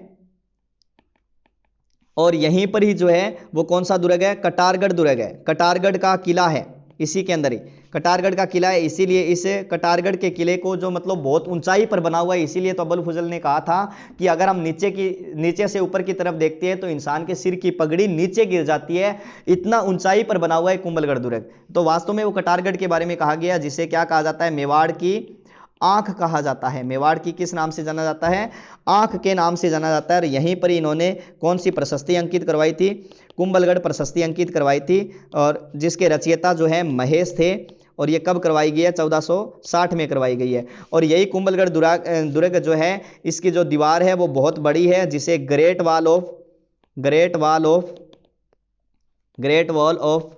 और यहीं पर ही जो है वो कौन सा दुर्ग है, कटारगढ़ दुर्ग है। कटारगढ़ का किला है इसी के अंदर ही, कटारगढ़ का किला है। इसीलिए इस कटारगढ़ के किले को जो मतलब बहुत ऊंचाई पर बना हुआ है, इसीलिए तो अब्बुल फजल ने कहा था कि अगर हम नीचे से ऊपर की तरफ देखते हैं तो इंसान के सिर की पगड़ी नीचे गिर जाती है, इतना ऊंचाई पर बना हुआ है कुंभलगढ़ दुर्ग। तो वास्तव में वो कटारगढ़ के बारे में कहा गया, जिसे क्या कहा जाता है, मेवाड़ की आंख कहा जाता है। मेवाड़ की किस नाम से जाना जाता है, आंख के नाम से जाना जाता है। और यहीं पर इन्होंने कौन सी प्रशस्ति अंकित करवाई थी, कुंभलगढ़ प्रशस्ति अंकित करवाई थी, और जिसके रचयिता जो है महेश थे। और ये कब करवाई गई है, 1460 में करवाई गई है। और यही कुंभलगढ़ दुर्ग जो है, इसकी जो दीवार है वो बहुत बड़ी है, जिसे ग्रेट वॉल ऑफ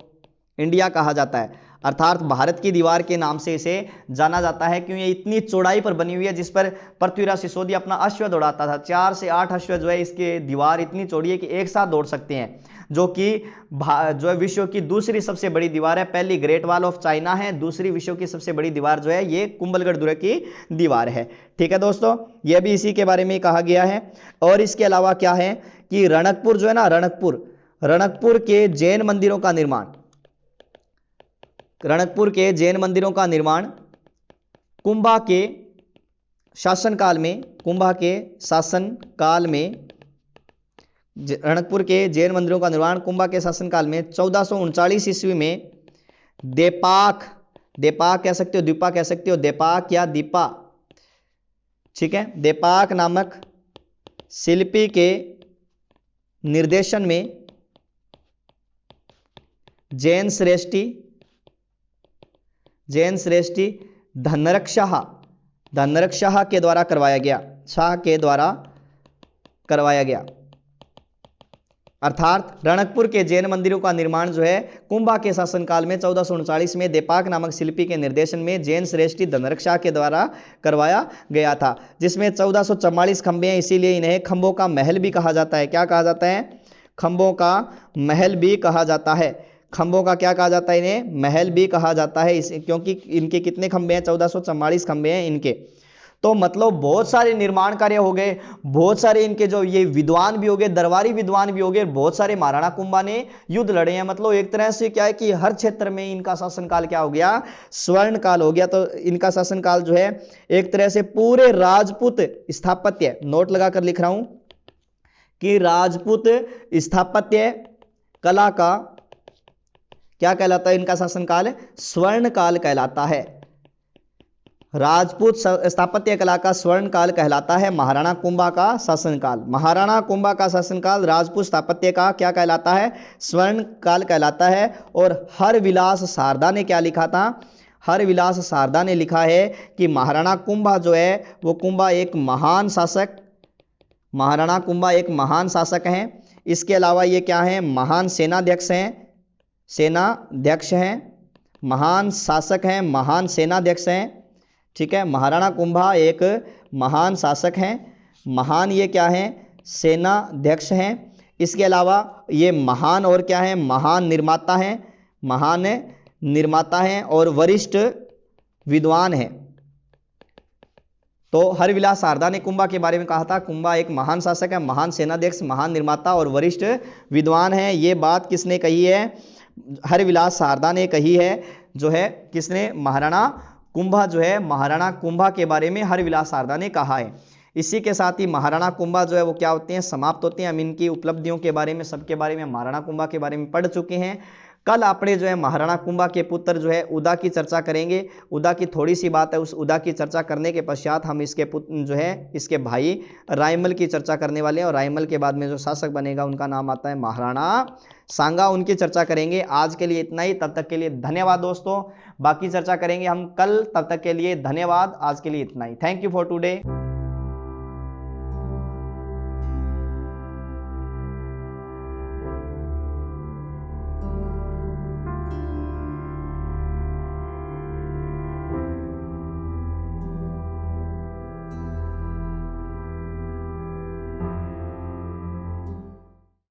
इंडिया कहा जाता है, अर्थात भारत की दीवार के नाम से इसे जाना जाता है। क्यों, ये इतनी चौड़ाई पर बनी हुई है जिस पर पृथ्वीराज सिसोदिया अपना अश्व दौड़ाता था। 4 से 8 अश्व जो है, इसके दीवार इतनी चौड़ी है कि एक साथ दौड़ सकते हैं, जो कि जो है विश्व की दूसरी सबसे बड़ी दीवार है। पहली ग्रेट वॉल ऑफ चाइना है, दूसरी विश्व की सबसे बड़ी दीवार जो है ये कुंभलगढ़ दुर्ग की दीवार है। ठीक है दोस्तों, यह भी इसी के बारे में कहा गया है। और इसके अलावा क्या है कि रणकपुर जो है ना, रणकपुर के जैन मंदिरों का निर्माण, रणकपुर के जैन मंदिरों का निर्माण कुंभा के शासनकाल में, रणकपुर के जैन मंदिरों का निर्माण कुंभा के शासनकाल में 1439 ईस्वी में देपाक कह सकते हो, दीपा कह सकते हो, देपाक या दीपा, ठीक है, देपाक नामक शिल्पी के निर्देशन में जैन श्रेष्ठी धनरक शाह के द्वारा करवाया गया। अर्थात रणकपुर के जैन मंदिरों का निर्माण जो है कुंभा के शासनकाल में 1439 में देपाक नामक शिल्पी के निर्देशन में जैन श्रेष्ठी धनरक शाह के द्वारा करवाया गया था, जिसमें 1444 खंभे हैं, इसीलिए इन्हें खंभों का महल भी कहा जाता है। क्या कहा जाता है, खंभों का महल भी कहा जाता है। खंभों का क्या कहा जाता है, इन्हें महल भी कहा जाता है, क्योंकि इनके कितने खंभे हैं, 1444 खंभे हैं इनके। तो मतलब बहुत सारे निर्माण कार्य हो गए, बहुत सारे इनके जो ये विद्वान भी हो गए, दरबारी विद्वान भी हो गए, बहुत सारे महाराणा कुंभा ने युद्ध लड़े हैं। मतलब एक तरह से क्या है कि हर क्षेत्र में इनका शासनकाल क्या हो गया, स्वर्ण काल हो गया। तो इनका शासनकाल जो है एक तरह से पूरे राजपूत स्थापत्य, नोट लगाकर लिख रहा हूं कि राजपूत स्थापत्य कला का क्या कहलाता है, इनका शासनकाल स्वर्ण काल कहलाता है। राजपूत स्थापत्य कला का स्वर्ण काल कहलाता है महाराणा कुंभा का शासनकाल। महाराणा कुंभा का शासनकाल राजपूत स्थापत्य का क्या कहलाता है, स्वर्ण काल कहलाता है। और हरविलास शारदा ने क्या लिखा था, हरविलास शारदा ने लिखा है कि महाराणा कुंभा जो है वो कुंभा एक महान शासक, महाराणा कुंभा एक महान शासक हैं। इसके अलावा ये क्या है, महान सेनाध्यक्ष हैं, महान शासक हैं, महान सेनाध्यक्ष हैं। ठीक है, महाराणा कुंभा एक महान शासक हैं, महान ये क्या हैं, सेनाध्यक्ष हैं। इसके अलावा ये महान और क्या है, महान निर्माता हैं और वरिष्ठ विद्वान हैं। तो हरविलास शारदा ने कुंभा के बारे में कहा था, कुंभा एक महान शासक है, महान सेनाध्यक्ष, महान निर्माता और वरिष्ठ विद्वान है। ये बात किसने कही है, हरविलास शारदा ने कही है। जो है किसने, महाराणा कुंभा जो है, महाराणा कुंभा के बारे में हरविलास शारदा ने कहा है। इसी के साथ ही महाराणा कुंभा जो है वो क्या होते हैं, समाप्त होते हैं। हम इनकी उपलब्धियों के बारे में, सबके बारे में, महाराणा कुंभा के बारे में पढ़ चुके हैं। कल आपने जो है महाराणा कुंभा के पुत्र जो है उदा की चर्चा करेंगे। उदा की थोड़ी सी बात है, उस उदा की चर्चा करने के पश्चात हम इसके पुत्र जो है इसके भाई रायमल की चर्चा करने वाले हैं। और रायमल के बाद में जो शासक बनेगा उनका नाम आता है महाराणा सांगा, उनकी चर्चा करेंगे। आज के लिए इतना ही, तब तक के लिए धन्यवाद दोस्तों। बाकी चर्चा करेंगे हम कल, तब तक के लिए धन्यवाद। आज के लिए इतना ही, थैंक यू फॉर टुडे।